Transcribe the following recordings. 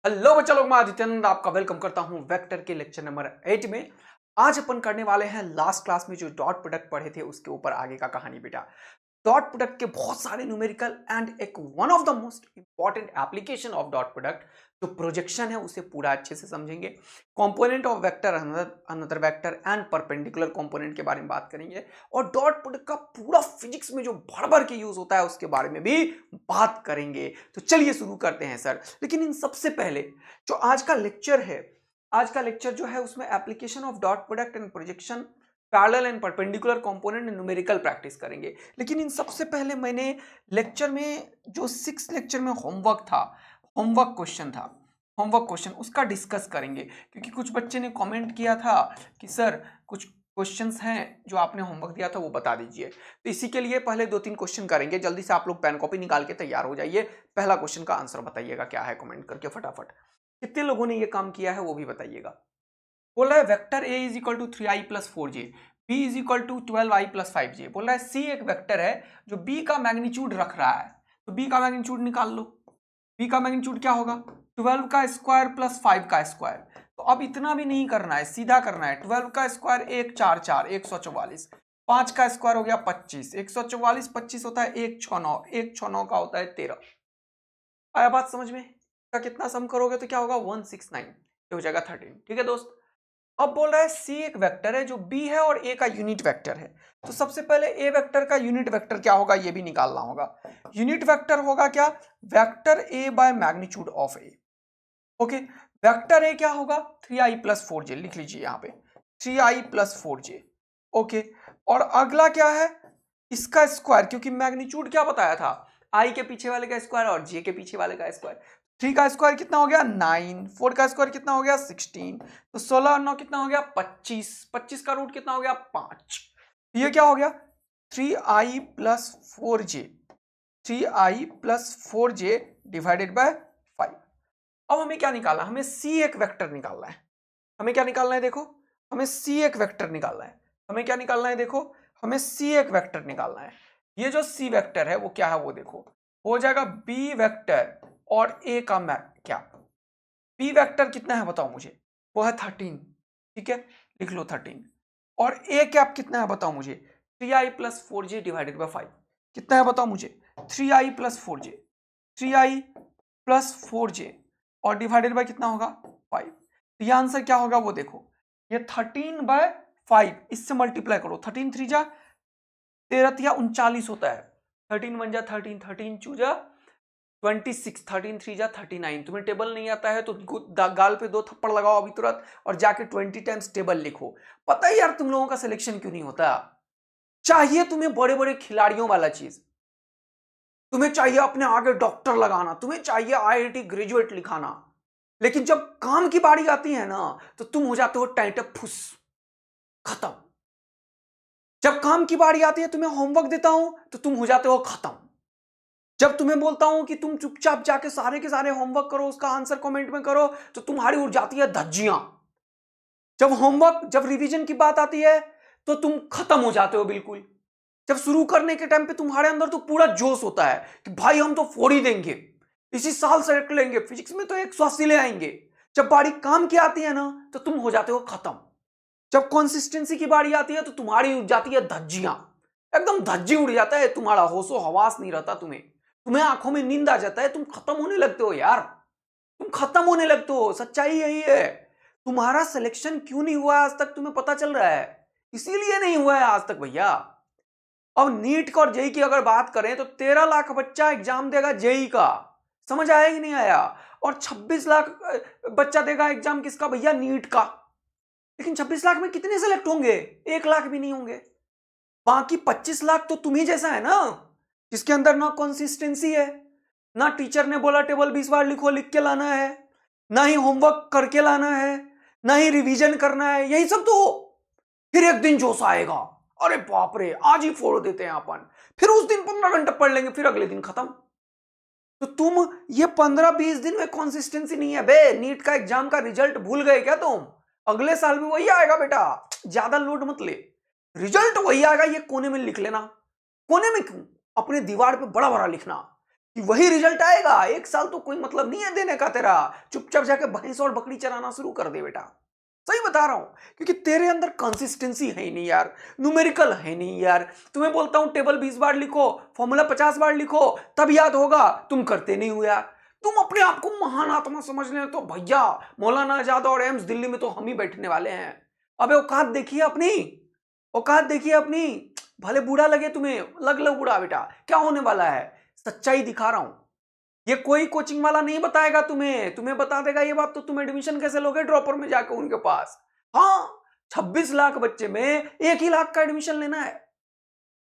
Hello बच्चा लोग, मैं आदित्यानंद आपका वेलकम करता हूं वेक्टर के लेक्चर नंबर 8 में। आज अपन करने वाले हैं लास्ट क्लास में जो डॉट प्रोडक्ट पढ़े थे उसके ऊपर आगे का कहानी बेटा। डॉट प्रोडक्ट के बहुत सारे न्यूमेरिकल एंड एक one of the most important application of dot product जो प्रोजेक्शन है उसे पूरा अच्छे से समझेंगे। Component of vector, another vector and perpendicular component के बारे में बात करेंगे और डॉट प्रोडक्ट का पूरा फिजिक्स में जो भर भर के यूज होता है उसके बारे में भी बात करेंगे। तो चलिए शुरू करते हैं सर। लेकिन इन सबसे पहले जो आज का लेक्चर है, आज का लेक्चर जो है उसमें application of dot product and projection, parallel and perpendicular component, numerical practice करेंगे। लेकिन इन सबसे पहले मैंने लेक्चर में जो 6 लेक्चर में होमवर्क था, होमवर्क क्वेश्चन था, होमवर्क क्वेश्चन उसका डिस्कस करेंगे। क्योंकि कुछ बच्चे ने कमेंट किया था कि सर कुछ क्वेश्चंस हैं जो आपने होमवर्क दिया था वो बता दीजिए। तो इसी के लिए पहले 2-3 क्वेश्चन करेंगे। जल्दी से आप लोग पेन कॉपी निकाल के तैयार हो जाइए। पहला क्वेश्चन का आंसर बताइएगा क्या है, कमेंट करके फटाफट। कितने लोगों ने ये काम किया है वो भी बताइएगा। बोल रहा है vector A is equal to 3i plus 4j, B is equal to 12i plus 5j। बोल रहा है सी एक वेक्टर है जो बी का मैग्नीट्यूड रख रहा है। तो बी का मैग्नीट्यूड निकाल लो। बी का मैग्नीट्यूड क्या होगा? 12 का स्क्वायर प्लस 5 का स्क्वायर। तो अब इतना भी नहीं करना है, सीधा करना है। 12 का स्क्वायर 1 4 4 144, 5 का स्क्वायर हो गया 25, 144 25 होता है 169, 169 का होता है 13। आया बात समझ में? का कितना सम करोगे तो क्या होगा? 169, ये हो जाएगा 13। ठीक है दोस्त। अब बोल रहा है सी एक वेक्टर है जो बी है और ए का यूनिट वेक्टर है। तो सबसे पहले ए वेक्टर का यूनिट वेक्टर क्या होगा ये भी निकालना होगा। यूनिट वेक्टर होगा क्या? Vector A by magnitude of A. Okay, vector A क्या होगा? 3i plus 4j। लिख लीजिए यहाँ पे 3i प्लस 4j। ओके, और अगला क्या है? इसका स्क्वायर, क्योंकि मैग्नीट्यूड क्या बताया था? आई के पीछे वाले का स्क्वायर और जे के पीछे वाले का स्क्वायर। 3 का स्क्वायर कितना हो गया? 9। 4 का स्क्वायर कितना हो गया? 16। तो 16 और 9 कितना हो गया? 25। 25 का रूट कितना हो गया? 5। ये क्या हो गया? 3i plus 4j, 3i plus 4j divided by 5। अब हमें क्या निकालना? हमें सी एक वेक्टर निकालना है। हमें क्या निकालना है? देखो, हमें सी एक वेक्टर निकालना है। हमें क्या निकालना है? देखो, हमें सी एक वेक्टर निकालना है। ये जो सी वेक्टर है वो क्या है वो देखो, हो जाएगा बी वेक्टर और ए का क्या? बी वेक्टर कितना है बताओ मुझे? वो है 13। ठीक है, लिख लो 13। और ए कैप कितना है बताओ मुझे? 3i plus 4j divided by 5। कितना है बताओ मुझे? 3i plus 4j, 3i plus 4j और डिवाइडेड बाय कितना होगा? 5। तो ये आंसर क्या होगा वो देखो, ये 13/5 इससे मल्टीप्लाई करो। 13 3 जा 13 या 39 होता है। 13 1 जा 13, 13 2 जा 26, 13 3 जा 39। तुम्हें टेबल नहीं आता है तो गाल पे 2 थप्पड़ लगाओ अभी तुरंत और जाके 20 टाइम्स टेबल लिखो। पता है यार तुम लोगों का सिलेक्शन क्यों नहीं होता? चाहिए तुम्हें बड़े बड़े खिलाड़ियों वाला चीज, तुम्हें चाहिए अपने आगे डॉक्टर लगाना, तुम्हें चाहिए आईआईटी ग्रेजुएट लिखाना, लेकिन जब काम की बारी आती है ना तो तुम हो जाते हो टाइटअप फुस, खत्म। जब काम की बारी आती है, तुम्हें होमवर्क देता हूं तो तुम हो जाते हो खत्म। जब तुम्हें बोलता हूं कि तुम चुपचाप जाके सारे के सारे होमवर्क करो, उसका आंसर कमेंट में करो, तो तुम्हारी उड़ जाती है धज्जियां। जब रिवीजन की बात आती है तो तुम खत्म हो जाते हो बिल्कुल। जब शुरू करने के टाइम पे तुम्हारे अंदर तो पूरा जोश होता है कि भाई हम तो 4 ही देंगे, इसी साल सेलेक्ट लेंगे, फिजिक्स में तो 180 ले आएंगे। जब बारी काम की आती है ना तो तुम हो जाते हो खत्म। जब कंसिस्टेंसी की बारी आती है तो तुम्हारी उड़ जाती है धज्जियां, एकदम धज्जी उड़ जाता है तुम्हारा, होशो हवास नहीं रहता तुम्हें, तुम्हें आंखों में नींद आ जाता है, तुम खत्म होने लगते हो यार, तुम खत्म होने लगते हो। सच्चाई यही है। तुम्हारा सिलेक्शन क्यों नहीं हुआ आज तक तुम्हें पता चल रहा है? इसीलिए नहीं हुआ है आज तक भैया। अब नीट का और जेई की अगर बात करें तो 13 लाख बच्चा एग्जाम देगा जेई का, समझ आया कि नहीं आया? और 26 लाख बच्चा देगा एग्जाम किसका भैया? नीट का। लेकिन 26 लाख में कितने सेलेक्ट होंगे? 1 लाख भी नहीं होंगे। बाकी 25 लाख तो तुम्ही जैसा है ना, जिसके अंदर ना कंसिस्टेंसी है, ना टीचर ने बोला टेबल 20 बार लिखो, लिख के लाना है, ना ही होमवर्क करके लाना है, ना ही रिवीजन करना है, यही सब तो। फिर एक दिन जोश आएगा, अरे बाप रे आज ही फोड़ देते हैं अपन, फिर उस दिन 15 घंटे पढ़ लेंगे, फिर अगले दिन खत्म। तो तुम ये 15-20 दिन में कंसिस्टेंसी नहीं है बे। नीट का एग्जाम का रिजल्ट भूल गए क्या तुम? अगले साल भी वही आएगा बेटा, ज्यादा लोड मत ले, रिजल्ट वही आएगा। ये कोने में लिख लेना। कोने में क्यों? अपने दीवार पे बड़ा बड़ा लिखना कि वही रिजल्ट आएगा। एक साल तो कोई मतलब नहीं है देने का तेरा, चुपचाप जाके भैंस और बकरी चराना शुरू कर दे बेटा। सही बता रहा हूं, क्योंकि तेरे अंदर कंसिस्टेंसी है ही नहीं यार, न्यूमेरिकल है नहीं यार। तुम्हें बोलता हूं टेबल 20 बार लिखो, फॉर्मूला 50 बार लिखो, तब याद होगा, तुम करते नहीं हो यार। तुम अपने आप को महान आत्मा समझने तो भैया मौलाना आजाद और एम्स दिल्ली में तो हम ही बैठने वाले हैं। अबे औकात देखिए अपनी, औकात देखिए अपनी। भले बूढ़ा लगे तुम्हें, लग लो बूढ़ा बेटा, क्या होने वाला है, सच्चाई दिखा रहा हूं। ये कोई कोचिंग वाला नहीं बताएगा तुम्हें, तुम्हें बता देगा ये बात तो तुम एडमिशन कैसे लोगे ड्रॉपर में जाके उनके पास। हाँ, 26 लाख बच्चे में 1 ही लाख का एडमिशन लेना है,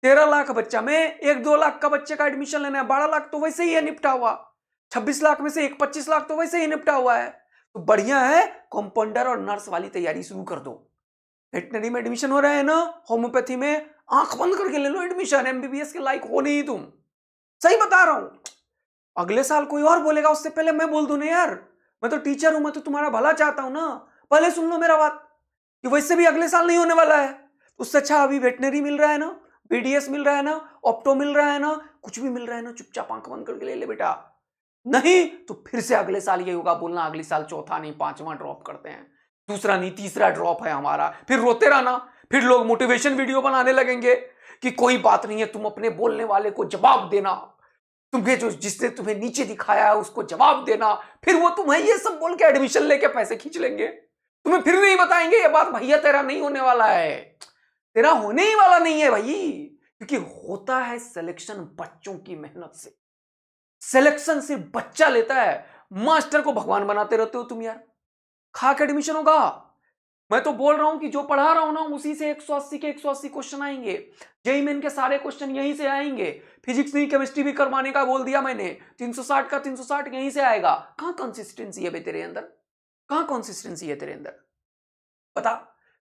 13 लाख बच्चा में 1-2 लाख का बच्चे का एडमिशन लेना है, 12 लाख तो वैसे ही है निपटा हुआ, 26 लाख में से 25 लाख तो वैसे ही निपटा हुआ है। तो बढ़िया है, कंपाउंडर और नर्स वाली तैयारी शुरू कर दो। वेटनरी में एडमिशन हो रहा है ना, होम्योपैथी में आंख बंद करके ले लो एडमिशन, एमबीबीएस के लायक हो नहीं तुम। सही बता रहा हूं, अगले साल कोई और बोलेगा उससे पहले मैं बोल दूं ना यार, मैं तो टीचर हूं, मैं तो तुम्हारा भला चाहता हूं ना। पहले सुन लो मेरा बात, कि वैसे भी अगले साल नहीं होने वाला है, उससे अच्छा अभी वेटनरी मिल रहा है ना, बीडीएस मिल रहा है ना, ऑप्टो मिल रहा है ना, कुछ भी मिल रहा है ना, चुपचाप आंख बंद करके ले ले बेटा। नहीं तो फिर से अगले साल ये होगा, बोलना अगले साल चौथा नहीं 5वां ड्रॉप करते हैं, दूसरा नहीं तीसरा ड्रॉप है हमारा, फिर रोते रहना। फिर लोग मोटिवेशन वीडियो बनाने लगेंगे कि कोई बात नहीं है, तुम अपने बोलने वाले को जवाब देना, तुम्हें जो जिसने तुम्हें नीचे दिखाया है उसको जवाब देना। फिर वो तुम्हें ये सब बोल के एडमिशन लेके पैसे खींच लेंगे, तुम्हें फिर नहीं बताएंगे ये बात, भैया तेरा नहीं होने वाला है, तेरा होने ही वाला नहीं है भाई। क्योंकि होता है सिलेक्शन बच्चों की मेहनत से, सिलेक्शन सिर्फ बच्चा लेता है, मास्टर को भगवान बनाते रहते हो तुम यार। खा के एडमिशन होगा, मैं तो बोल रहा हूं कि जो पढ़ा रहा हूं ना उसी से 180 के 180 क्वेश्चन आएंगे, जेईई मेन के सारे क्वेश्चन यहीं से आएंगे, फिजिक्स नहीं केमिस्ट्री भी करवाने का बोल दिया मैंने, 360 का 360 यहीं से आएगा। कहां कंसिस्टेंसी है बे तेरे अंदर, कहां कंसिस्टेंसी है तेरे अंदर, पता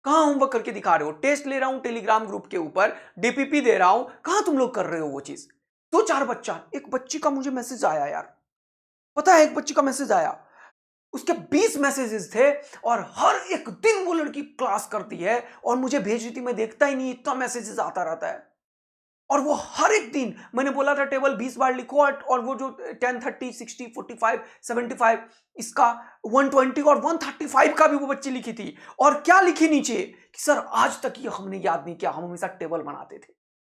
कहां होमवर्क करके दिखा रहे हो। टेस्ट ले रहा हूं टेलीग्राम ग्रुप के ऊपर, डीपीपी दे रहा हूं, कहां तुम लोग कर रहे हो वो चीज। 2-4 बच्चा, एक बच्ची का मुझे मैसेज आया यार, पता है एक बच्ची का मैसेज आया, उसके 20 मैसेजेस थे और हर एक दिन वो लड़की क्लास करती है और मुझे भेज रही थी, मैं देखता ही नहीं, इतना मैसेजेस आता रहता है। और वो हर एक दिन, मैंने बोला था टेबल 20 बार लिखो, और वो जो 10, 30, 60, 45, 75 इसका 120 और 135 का भी वो बच्ची लिखी थी। और क्या लिखी नीचे कि सर आज तक ये हमने याद नहीं किया, हम हमेशा टेबल बनाते थे,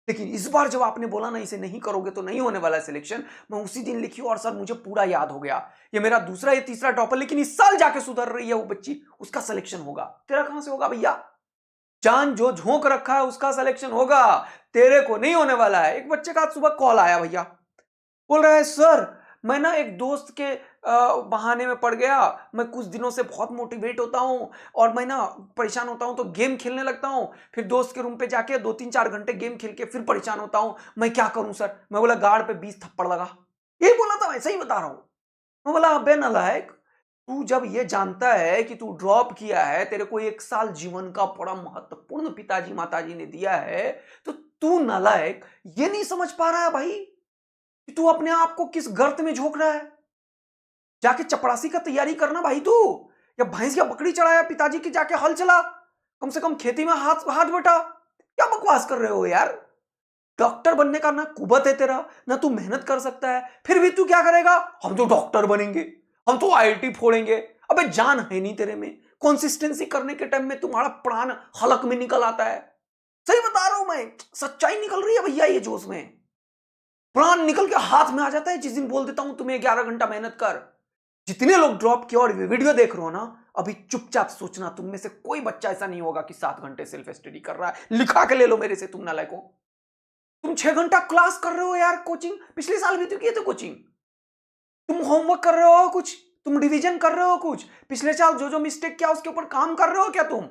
लेकिन इस बार जब आपने बोला ना इसे नहीं करोगे तो नहीं होने वाला है सिलेक्शन, मैं उसी दिन लिखी और सर मुझे पूरा याद हो गया, ये मेरा दूसरा या तीसरा टॉपर, लेकिन इस साल जाके सुधर रही है वो बच्ची, उसका सिलेक्शन होगा। तेरा कहां से होगा भैया, जान जो झोंक रखा है उसका सिलेक्शन होगा, तेरे को नहीं होने वाला है। एक बच्चे का सुबह कॉल आया भैया, बोल रहा है सर मैं ना एक दोस्त के बहाने में पड़ गया, मैं कुछ दिनों से बहुत मोटिवेट होता हूं और मैं ना परेशान होता हूं तो गेम खेलने लगता हूं, फिर दोस्त के रूम पे जाके 2-3-4 घंटे गेम खेल के फिर परेशान होता हूं, मैं क्या करूं सर। मैं बोला गार्ड पे 20 थप्पड़ लगा, यही बोला था, मैं सही बता रहा हूं। मैं बोला अबे नालायक, तू जब ये जानता है कि तू ड्रॉप किया है, तेरे को 1 साल जीवन का बड़ा महत्वपूर्ण पिताजी माताजी ने दिया है, तो तू नालायक ये नहीं समझ पा रहा है भाई कि तू अपने आप को किस गर्त में झोंक रहा है। जाके चपरासी का तैयारी करना भाई तू, या भैंस या बकरी चढ़ाया पिताजी की, जाके हल चला, कम से कम खेती में हाथ हाथ बटा। क्या बकवास कर रहे हो यार, डॉक्टर बनने का ना कुबत है तेरा, ना तू मेहनत कर सकता है, फिर भी तू क्या करेगा, हम तो डॉक्टर बनेंगे, हम तो आईआईटी फोड़ेंगे। अबे जान है नहीं तेरे में, कंसिस्टेंसी करने के टाइम में तुम्हारा प्राण हलक में निकल आता है। सही बता रहा हूं मैं, सच्चाई निकल रही है भैया ये जोश में, प्राण निकल के हाथ में आ जाता है जिस दिन बोल देता हूं तुम्हें 11 घंटा मेहनत कर। जितने लोग ड्रॉप किया और वीडियो देख रहे हो ना, अभी चुपचाप सोचना तुम में से कोई बच्चा ऐसा नहीं होगा कि 7 घंटे सेल्फ स्टडी कर रहा है, लिखा के ले लो मेरे से, तुम नालायक हो। तुम 6 घंटा क्लास कर रहे हो यार, कोचिंग पिछले साल भी तो किए थे कोचिंग, तुम होमवर्क कर रहे हो कुछ, तुम डिवीजन कर रहे हो कुछ, पिछले साल जो जो मिस्टेक किया उसके ऊपर काम कर रहे हो क्या तुम,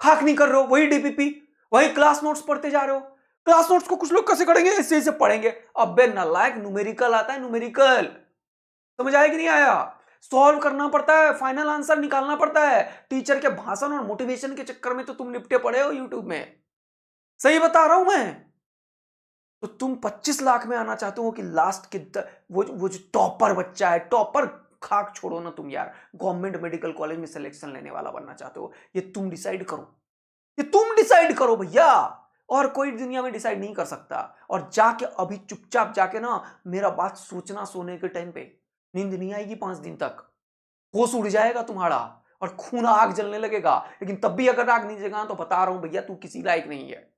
खाक नहीं कर रहे हो, वही डीपीपी, वही क्लास नोट्स पढ़ते जा रहे हो। क्लास नोट्स को कुछ लोग कैसे करेंगे, ऐसे ऐसे पढ़ेंगे। अबे नालायक, न्यूमेरिकल आता है, न्यूमेरिकल समझ आया कि नहीं आया, सॉल्व करना पड़ता है, फाइनल आंसर निकालना पड़ता है। टीचर के भाषण और मोटिवेशन के चक्कर में तो तुम निपटे पड़े हो यूट्यूब में, सही बता रहा हूं मैं। तो तुम 25 लाख में आना चाहते हो कि लास्ट के वो जो टॉपर बच्चा है, टॉपर खाक छोड़ो ना तुम यार, गवर्नमेंट मेडिकल कॉलेज में सिलेक्शन लेने वाला बनना चाहते हो, ये तुम डिसाइड करो, ये तुम डिसाइड करो भैया। और कोई दुनिया में डिसाइड नहीं कर सकता। और जाके अभी चुपचाप जाके ना मेरा बात सोचना, सोने के टाइम पे नींद नहीं आएगी 5 दिन तक, होश उड़ जाएगा तुम्हारा और खून आग जलने लगेगा। लेकिन तब भी अगर आग नहीं जगा तो बता रहा हूं भैया, तू किसी लायक नहीं है।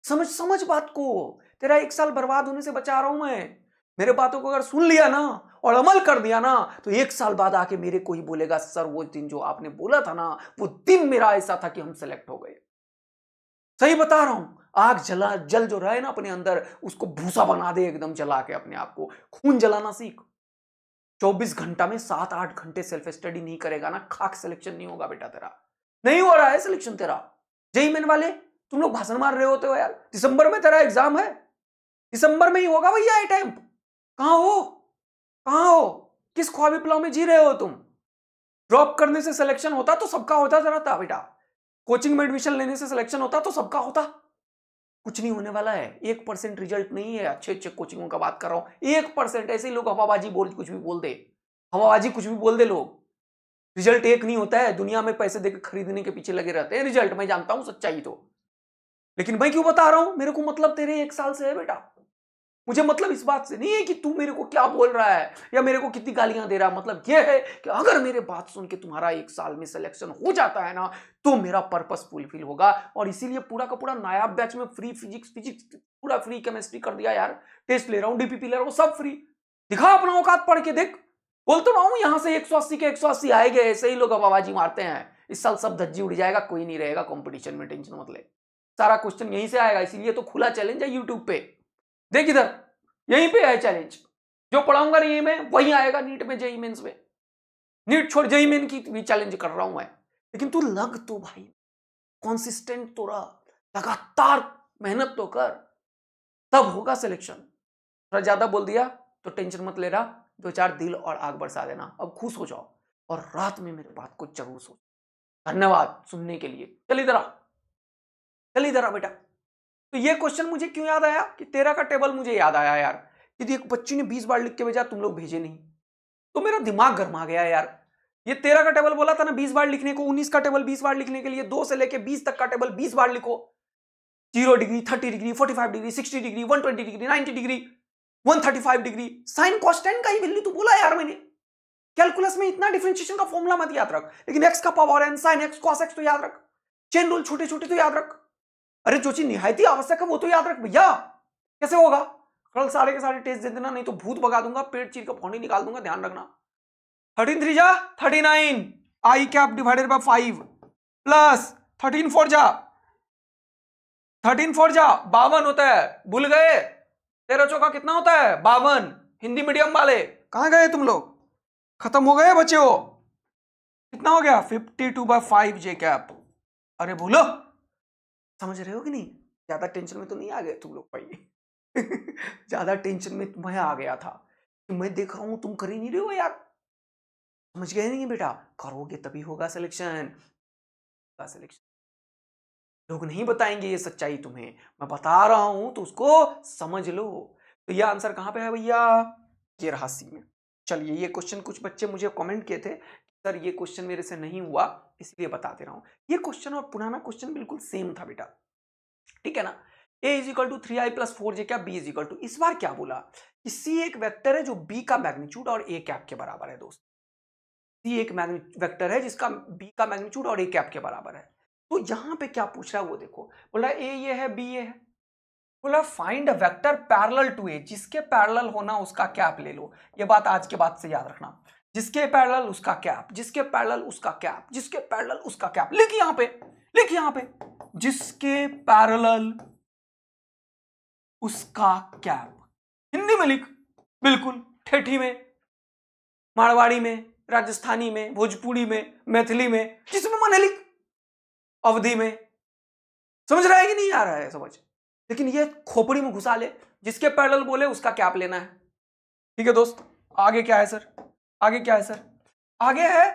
समझ समझ बात को, तेरा 1 साल बर्बाद होने से बचा रहा हूं मैं। मेरे बातों को अगर सुन लिया ना और अमल कर दिया ना तो 1 साल बाद आके मेरे को ही बोलेगा, सर वो दिन जो आपने बोला था ना, वो दिन मेरा ऐसा था कि हम सेलेक्ट हो गए। सही बता रहा हूं। आग जल जो रहा है ना अपने अंदर, उसको भूसा बना दे एकदम, जला के अपने आप को। खून जलाना सीख। 24 घंटा में 7-8 घंटे सेल्फ स्टडी नहीं करेगा ना, खाक सिलेक्शन नहीं होगा बेटा तेरा। नहीं हो रहा है सिलेक्शन तेरा। जेईई मेन वाले तुम लोग भाषण मार रहे होते हो यार। दिसंबर में तेरा एग्जाम है, दिसंबर में ही होगा भैया ये टाइम। कहां हो, कहां हो, किस ख्वाबी प्लाव में जी रहे हो तुम? ड्रॉप करने से सिलेक्शन होता तो सबका होता जरा था बेटा। कोचिंग में एडमिशन लेने से सिलेक्शन होता तो सबका होता। कुछ नहीं होने वाला है। 1% रिजल्ट नहीं है। अच्छे अच्छे कोचिंगों का बात कर रहा हूं। 1% ऐसे ही लोग हवाबाजी कुछ भी बोल दे, हवाबाजी कुछ भी बोल दे लोग। रिजल्ट एक नहीं होता है। दुनिया में पैसे देकर खरीदने के पीछे लगे रहते हैं रिजल्ट। मैं जानता हूं सच्चाई तो, लेकिन मैं क्यों बता रहा हूं? मेरे को मतलब तेरे 1 साल से है बेटा। मुझे मतलब इस बात से नहीं है कि तू मेरे को क्या बोल रहा है या मेरे को कितनी गालियां दे रहा है। मतलब यह है कि अगर मेरे बात सुन के तुम्हारा 1 साल में सिलेक्शन हो जाता है ना तो मेरा पर्पस फुलफिल होगा। और इसीलिए पूरा का पूरा नायाब बैच में फ्री फिजिक्स पूरा फ्री, केमिस्ट्री कर दिया यार। टेस्ट ले रहा हूं, डीपीपी ले रहा हूं, सब फ्री। दिखा अपना औकात पढ़ के देख। बोल तो रहा हूं यहां से 180 के 180 आएंगे। ऐसे ही लोग हवाबाजी मारते हैं। इस साल सब धज्जी उड़ जाएगा, कोई नहीं रहेगा कंपटीशन में, टेंशन मत ले। सारा क्वेश्चन यहीं से आएगा। इसीलिए तो खुला चैलेंज है यूट्यूब पे। देख इधर, यहीं पे है चैलेंज। जो पढ़ाऊंगा यहीं में वही आएगा नीट में, जेईई मेंस में। नीट छोड़, जेईई मेन की भी चैलेंज कर रहा हूं मैं। लेकिन तू लग तो भाई, कॉन्सिस्टेंट तो रहा, लगातार मेहनत तो कर, तब होगा सिलेक्शन। थोड़ा ज्यादा बोल दिया तो टेंशन मत ले रहा। 2-4 दिल और आग बरसा देना। अब खुश हो जाओ और रात में मेरे बात को जरूर सोच। धन्यवाद सुनने के लिए। चल इधर आ, चल इधर आ बेटा। तो ये क्वेश्चन मुझे क्यों याद आया कि 13 का टेबल मुझे याद आया यार। कि एक बच्ची ने 20 बार लिख के भेजा, तुम लोग भेजे नहीं, तो मेरा दिमाग गर्मा गया यार। ये 13 का टेबल बोला था ना 20 बार लिखने को, 19 का टेबल 20 बार लिखने के लिए 2 से लेके 20 तक का टेबल 20 बार लिखो। 0 degree, 30 degree, 45 degree, 60 degree, 120 degree, 90 degree, 135 degree. Sine constant का ही वैल्यू तो बोला यार मैंने। कैलकुलस में इतना डिफरेंशिएशन का फॉर्मूला मत याद रख, लेकिन एक्स का power n sine x cos x तो याद रख। चेन रूल छोटे छोटे तो याद रख। अरे जो चीज निहायती आवश्यक है वो तो याद रख भैया। कैसे होगा? कल सारे के सारे टेस्ट दे देना, नहीं तो भूत भगा दूंगा, पेट चीर का फोड़ी निकाल दूंगा, ध्यान रखना। 13 3 जा 39, आई कैप डिवाइडेड बाय 5 प्लस 13 4 जा 52 होता है। भूल गए? 13 चौका कितना होता है? 52। हिंदी मीडियम वाले कहां गए तुम लोग? खत्म हो गए बच्चे हो? कितना हो गया? 52/5 जे कैप। अरे बोलो, समझ रहे हो कि नहीं? ज्यादा टेंशन में तो नहीं आ गए तुम लोग भाई? ज्यादा टेंशन में मैं आ गया था कि मैं देख रहा हूं तुम कर ही नहीं रहे हो यार। समझ गए नहीं बेटा? करोगे तभी होगा सिलेक्शन। लोग नहीं बताएंगे ये सच्चाई तुम्हें, मैं बता रहा हूं तो उसको समझ लो। तो ये आंसर कहां पे है भैया? ये रहा सी में। चलिए, ये क्वेश्चन कुछ बच्चे मुझे कमेंट किए थे, सर ये क्वेश्चन मेरे से नहीं हुआ, इसलिए बता दे रहा हूं। ये क्वेश्चन और पुराना क्वेश्चन बिल्कुल सेम था बेटा, ठीक है ना? a = 3i + 4j क्या b = इस बार क्या बोला कि c एक वेक्टर है जो b का मैग्नीट्यूड और a कैप के बराबर है। दोस्त, c एक वेक्टर है जिसका b का मैग्नीट्यूड और a कैप के बराबर है। तो यहां पे क्या पूछ रहा है वो देखो। बोला a ये है, b ये है। बोला find a vector parallel to a, जिसके पैरेलल होना उसका कैप ले लो। ये बात आज के बाद से याद रखना। जिसके पैरेलल उसका कैप, जिसके पैरेलल उसका कैप, जिसके पैरेलल उसका कैप। लिख यहां पे, लिख यहां पे, जिसके पैरेलल उसका कैप। हिंदी में लिख, बिल्कुल ठेठी में, मारवाड़ी में, राजस्थानी में, भोजपुरी में, मैथिली में, जिसमें मन है लिख, अवधि में। समझ रहा है कि नहीं आ रहा है समझ? लेकिन ये खोपड़ी में घुसा ले, जिसके पैरेलल बोले उसका कैप लेना है। ठीक है दोस्त, आगे क्या है सर? आगे क्या है सर? आगे है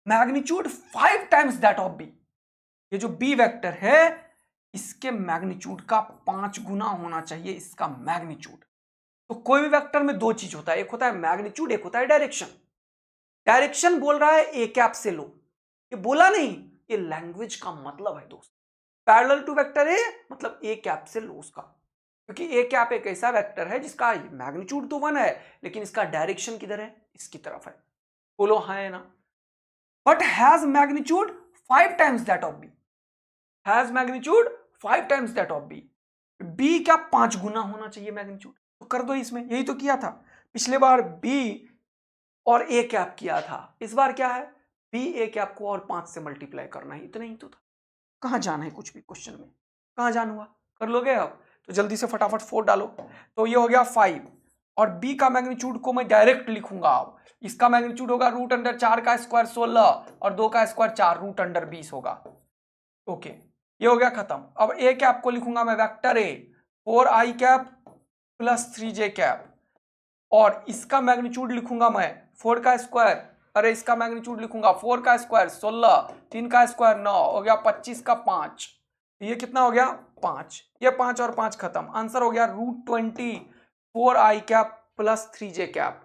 magnitude 5 times that of B. ये जो बी वेक्टर है इसके मैग्नीट्यूड का 5 गुना होना चाहिए इसका मैग्नीट्यूड। तो कोई भी वेक्टर में 2 चीज होता है, एक होता है मैग्नीट्यूड, एक होता है डायरेक्शन। डायरेक्शन बोल रहा है ए कैप से लो, ये बोला नहीं, ये लैंग्वेज का मतलब है दोस्त। पैरेलल टू वेक्टर ए मतलब ए कैप से लॉस का, क्योंकि ए कैप एक ऐसा वेक्टर है जिसका मैग्नीट्यूड तो 1 है लेकिन इसका डायरेक्शन किधर है, इसकी तरफ है। बोलो हाँ है ना। But has magnitude 5 times that of B, has magnitude 5 times that of B. B क्या 5 गुना होना चाहिए मैग्नीट्यूड, तो कर दो इसमें, यही तो किया था पिछले बार बी और ए कैप किया था, इस बार क्या है बी ए कैप को और 5 से मल्टीप्लाई करना है, इतना ही तो था। कहां जाना है कुछ भी क्वेश्चन में, कहां जान हुआ, कर लोगे आप तो जल्दी से फटाफट 4 डालो। तो ये हो गया 5 और बी का मैग्नीट्यूड को मैं डायरेक्ट लिखूंगा। अब इसका मैग्नीट्यूड होगा रूट अंडर 4 का स्क्वायर 16 और 2 का स्क्वायर 4 रूट अंडर 20 होगा। ओके ये हो गया खत्म। अब ए कैप को लिखूंगा मैं vector A 4i cap plus 3j cap और इसका मैग्नीट्यूड लिखूंगा मैं 4 का स्क्वायर, अरे इसका मैग्नीट्यूड लिखूंगा 4 का स्क्वायर 16, 3 का स्क्वायर 9 हो गया 25 का 5, ये कितना हो गया 5, ये 5 और 5 खत्म, आंसर हो गया √20 4i cap plus 3j cap.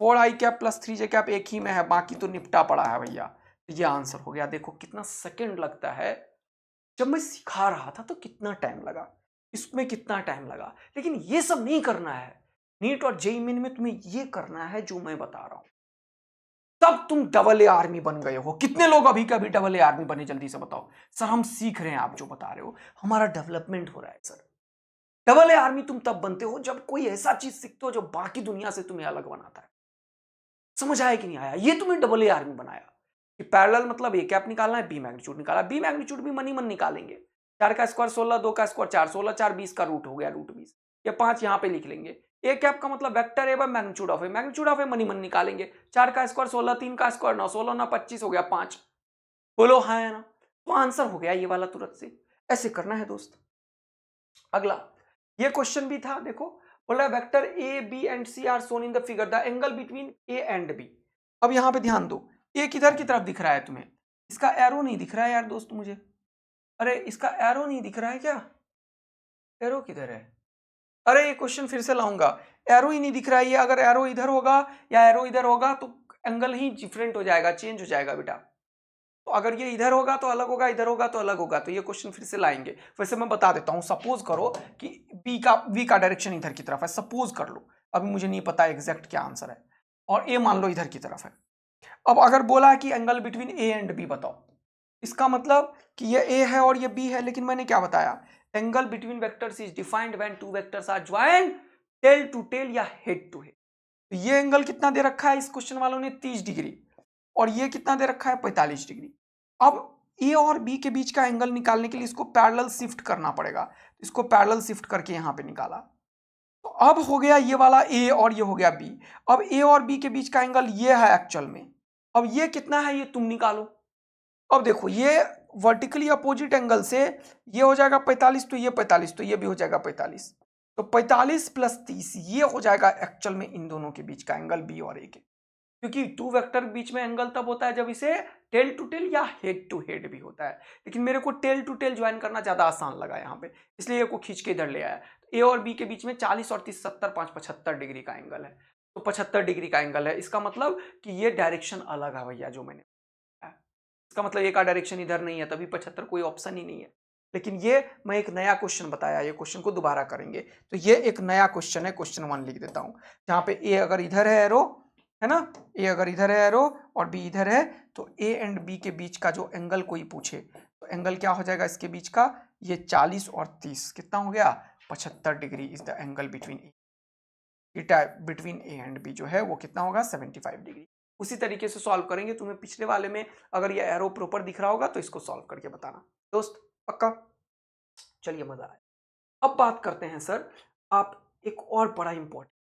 4i cap plus 3j cap एक ही में है, बाकी तो निपटा पड़ा है भैया। ये आंसर हो गया। देखो कितना सेकंड लगता है, जब मैं सिखा रहा था तो कितना टाइम लगा, इसमें कितना टाइम लगा, लेकिन ये सब नहीं करना है। नीट और जेईई मेन में तुम्हें ये करना है जो मैं बता रहा हूं, तब तुम डबल ए आर्मी बन गए हो। कितने लोग अभी कभी डबल ए आर्मी बने, जल्दी से बताओ। सर हम सीख रहे हैं, आप जो बता रहे हो हमारा डेवलपमेंट हो रहा है सर। डबल ए आर्मी तुम तब बनते हो जब कोई ऐसा चीज सीखते हो जो बाकी दुनिया से तुम्हें अलग बनाता है। समझ आया कि नहीं आया, ये तुम्हें डबल ए आर्मी बनाया कि पैरेलल मतलब ए कैप निकालना है, बी मैग्नीट्यूड निकाला, बी मैग्नीट्यूड भी मन ही मन निकालेंगे। 4 का स्क्वायर 16, 2 का स्क्वायर 4, 16 4 20 का रूट हो गया √20, ये 5 यहां पे लिख लेंगे। ए कैप का मतलब vector A by magnitude of A, magnitude of A मन ही मन निकालेंगे। 4 का स्क्वायर 16, 3 का स्क्वायर 9, 16 9 25 हो गया 5। बोलो हाँ है ना, तो आंसर हो गया ये वाला तुरंत से। ऐसे करना है दोस्त। अगला ये क्वेश्चन भी था, देखो बोल रहा है vector A B and C are shown in the figure, the angle between A and B. अब यहां पे ध्यान दो, ए किधर की तरफ दिख रहा है तुम्हें, इसका एरो नहीं दिख रहा है यार दोस्त मुझे, अरे इसका एरो नहीं दिख रहा है क्या, एरो किधर है, अरे ये क्वेश्चन फिर से लाऊंगा, एरो ही नहीं दिख रहा है। ये अगर एरो इधर होगा या एरो इधर होगा तो एंगल ही डिफरेंट हो जाएगा, चेंज हो जाएगा बेटा। तो अगर ये इधर होगा तो अलग होगा, इधर होगा तो अलग होगा, तो ये क्वेश्चन फिर से लाएंगे। वैसे मैं बता देता हूं, सपोज करो कि बी का डायरेक्शन इधर की तरफ है, सपोज कर लो, अभी मुझे नहीं पता एग्जैक्ट क्या आंसर है, और ए मान लो इधर की तरफ है। अब अगर बोला कि angle between A and B बताओ, इसका मतलब कि ये ए है और ये बी है, लेकिन मैंने क्या बताया, angle between vectors is defined when two vectors are joint tail to tail या हेड टू हेड। तो ये एंगल कितना दे रखा है इस क्वेश्चन वालों ने, 30 डिग्री, और ये कितना दे रखा है 45 डिग्री। अब ए और बी के बीच का एंगल निकालने के लिए इसको पैरेलल शिफ्ट करना पड़ेगा, इसको पैरेलल शिफ्ट करके यहां पे निकाला, तो अब हो गया ये वाला ए और ये हो गया बी। अब ए और बी के बीच का एंगल ये है एक्चुअल में, अब ये कितना है ये तुम निकालो। अब देखो ये वर्टिकली अपोजिट एंगल से ये हो जाएगा 45, तो ये 45, तो ये भी हो जाएगा 45, तो 45 प्लस 30 ये हो जाएगा एक्चुअल में इन दोनों के बीच का एंगल बी और ए के। क्योंकि टू वेक्टर के बीच में एंगल तब होता है जब इसे टेल टू टेल या हेड टू हेड भी होता है, लेकिन मेरे को टेल टू टेल ज्वाइन करना ज्यादा आसान लगा यहाँ पे, इसलिए ये को खींच के इधर ले आया। ए और बी के बीच में 40 और 30 70 5 75 डिग्री का एंगल है, तो 75 डिग्री का एंगल है, इसका मतलब कि ये डायरेक्शन अलग है भैया जो मैंने, इसका मतलब ए का डायरेक्शन इधर नहीं है, तभी 75 कोई ऑप्शन ही नहीं है। लेकिन ये मैं एक नया क्वेश्चन बताया, ये क्वेश्चन को दोबारा करेंगे, तो ये एक नया क्वेश्चन है, क्वेश्चन 1 लिख देता हूं, जहां पे ए अगर इधर है एरो है ना, ए अगर इधर है एरो और बी इधर है, तो ए एंड बी के बीच का जो एंगल कोई पूछे तो एंगल क्या हो जाएगा इसके बीच का, ये 40 और 30 कितना हो गया 75 degree is the angle between A and B जो है वो कितना होगा 75 डिग्री। उसी तरीके से सॉल्व करेंगे, तुम्हें पिछले वाले में अगर ये एरो प्रॉपर दिख रहा होगा तो इसको सॉल्व करके बताना दोस्त, पक्का। चलिए मजा आया। अब बात करते हैं सर, आप एक और बड़ा इंपॉर्टेंट,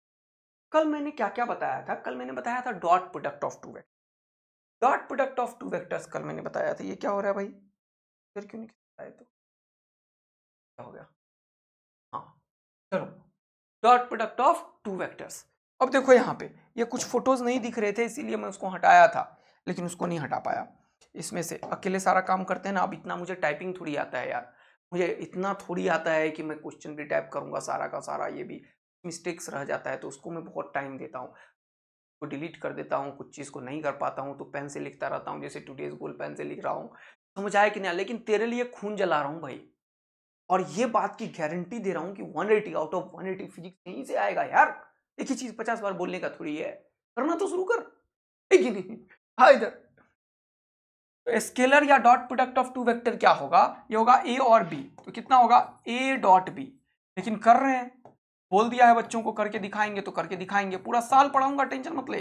कल मैंने क्या क्या बताया था, कल मैंने बताया था dot product of two vector, dot product of two vectors कल मैंने बताया था। ये क्या हो रहा है भाई, फिर क्यों नहीं बताया, तो क्या हो गया, हाँ चलो, dot product of two vectors. अब देखो यहाँ पे ये कुछ फोटोज नहीं दिख रहे थे इसीलिए मैं उसको हटाया था, लेकिन उसको नहीं हटा पाया। इसमें से अकेले सारा काम करते हैं ना, अब इतना मुझे टाइपिंग थोड़ी आता है यार, मुझे इतना थोड़ी आता है कि मैं क्वेश्चन भी टाइप करूंगा सारा का सारा, ये भी मिस्टेक्स रह जाता है तो उसको मैं बहुत टाइम देता हूँ, तो डिलीट कर देता हूँ, कुछ चीज़ को नहीं कर पाता हूँ तो पेन से लिखता रहता हूँ, जैसे टुडेज गोल पेन से लिख रहा हूँ, समझ आया कि नहीं, लेकिन तेरे लिए खून जला रहा हूँ भाई, और ये बात की गारंटी दे रहा हूं कि 180 आउट ऑफ 180 फिजिक्स यहीं से आएगा यार। एक ही चीज 50 बार बोलने का थोड़ी है, करना तो शुरू कर, है कि नहीं? हाँ इधर तो स्केलर या dot product of two vector क्या होगा, ये होगा ए और बी, तो कितना होगा ए डॉट बी। लेकिन कर रहे हैं, बोल दिया है बच्चों को करके दिखाएंगे तो करके दिखाएंगे, पूरा साल पढ़ाऊंगा, टेंशन मत ले।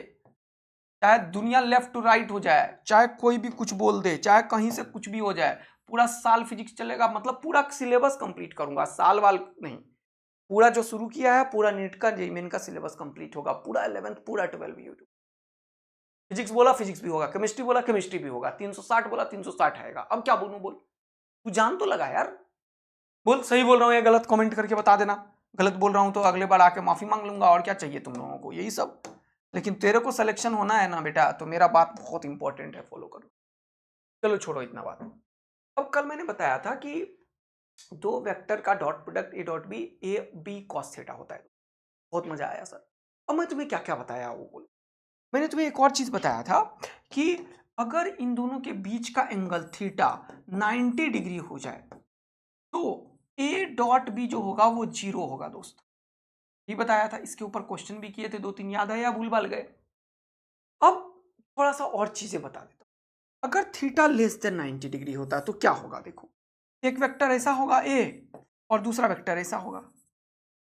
चाहे दुनिया लेफ्ट टू राइट हो जाए, चाहे कोई भी कुछ बोल दे, चाहे कहीं से कुछ भी हो जाए, पूरा साल फिजिक्स चलेगा, मतलब पूरा सिलेबस कंप्लीट करूंगा, साल वाल नहीं, पूरा जो शुरू किया है पूरा नीट का जेईई मेन का सिलेबस कंप्लीट होगा, पूरा 11th पूरा 12 यूट्यूब। फिजिक्स बोला फिजिक्स भी होगा, केमिस्ट्री बोला केमिस्ट्री भी होगा, 360 बोला 360 आएगा। अब क्या बोलूं, बोल तू जान तो लगा यार, बोल सही बोल रहा हूं या गलत, कमेंट करके बता देना। गलत बोल रहा हूं तो अगले बार आके माफी मांग लूंगा, और क्या चाहिए तुम लोगों को, यही सब। लेकिन तेरे को सिलेक्शन होना है ना बेटा, तो मेरा बात बहुत इंपॉर्टेंट है, फॉलो करो। चलो छोड़ो इतना बात। अब कल मैंने बताया था कि दो वेक्टर का dot product A dot B A B cos theta होता है। बहुत मजा आया सर। अब मैं तुम्हें क्या क्या बताया वो बोलो। मैंने तुम्हें एक और चीज बताया था कि अगर इन दोनों के बीच का एंगल थीटा 90 डिग्री हो जाए तो ए डॉट बी जो होगा वो 0 होगा दोस्त। ये बताया था, इसके ऊपर क्वेश्चन भी किए थे 2-3, याद है या भूल भाल गए? अब थोड़ा सा और चीजें बता देता हूं। अगर थीटा लेस देन 90 डिग्री होता है तो क्या होगा, देखो एक वेक्टर ऐसा होगा ए और दूसरा वेक्टर ऐसा होगा।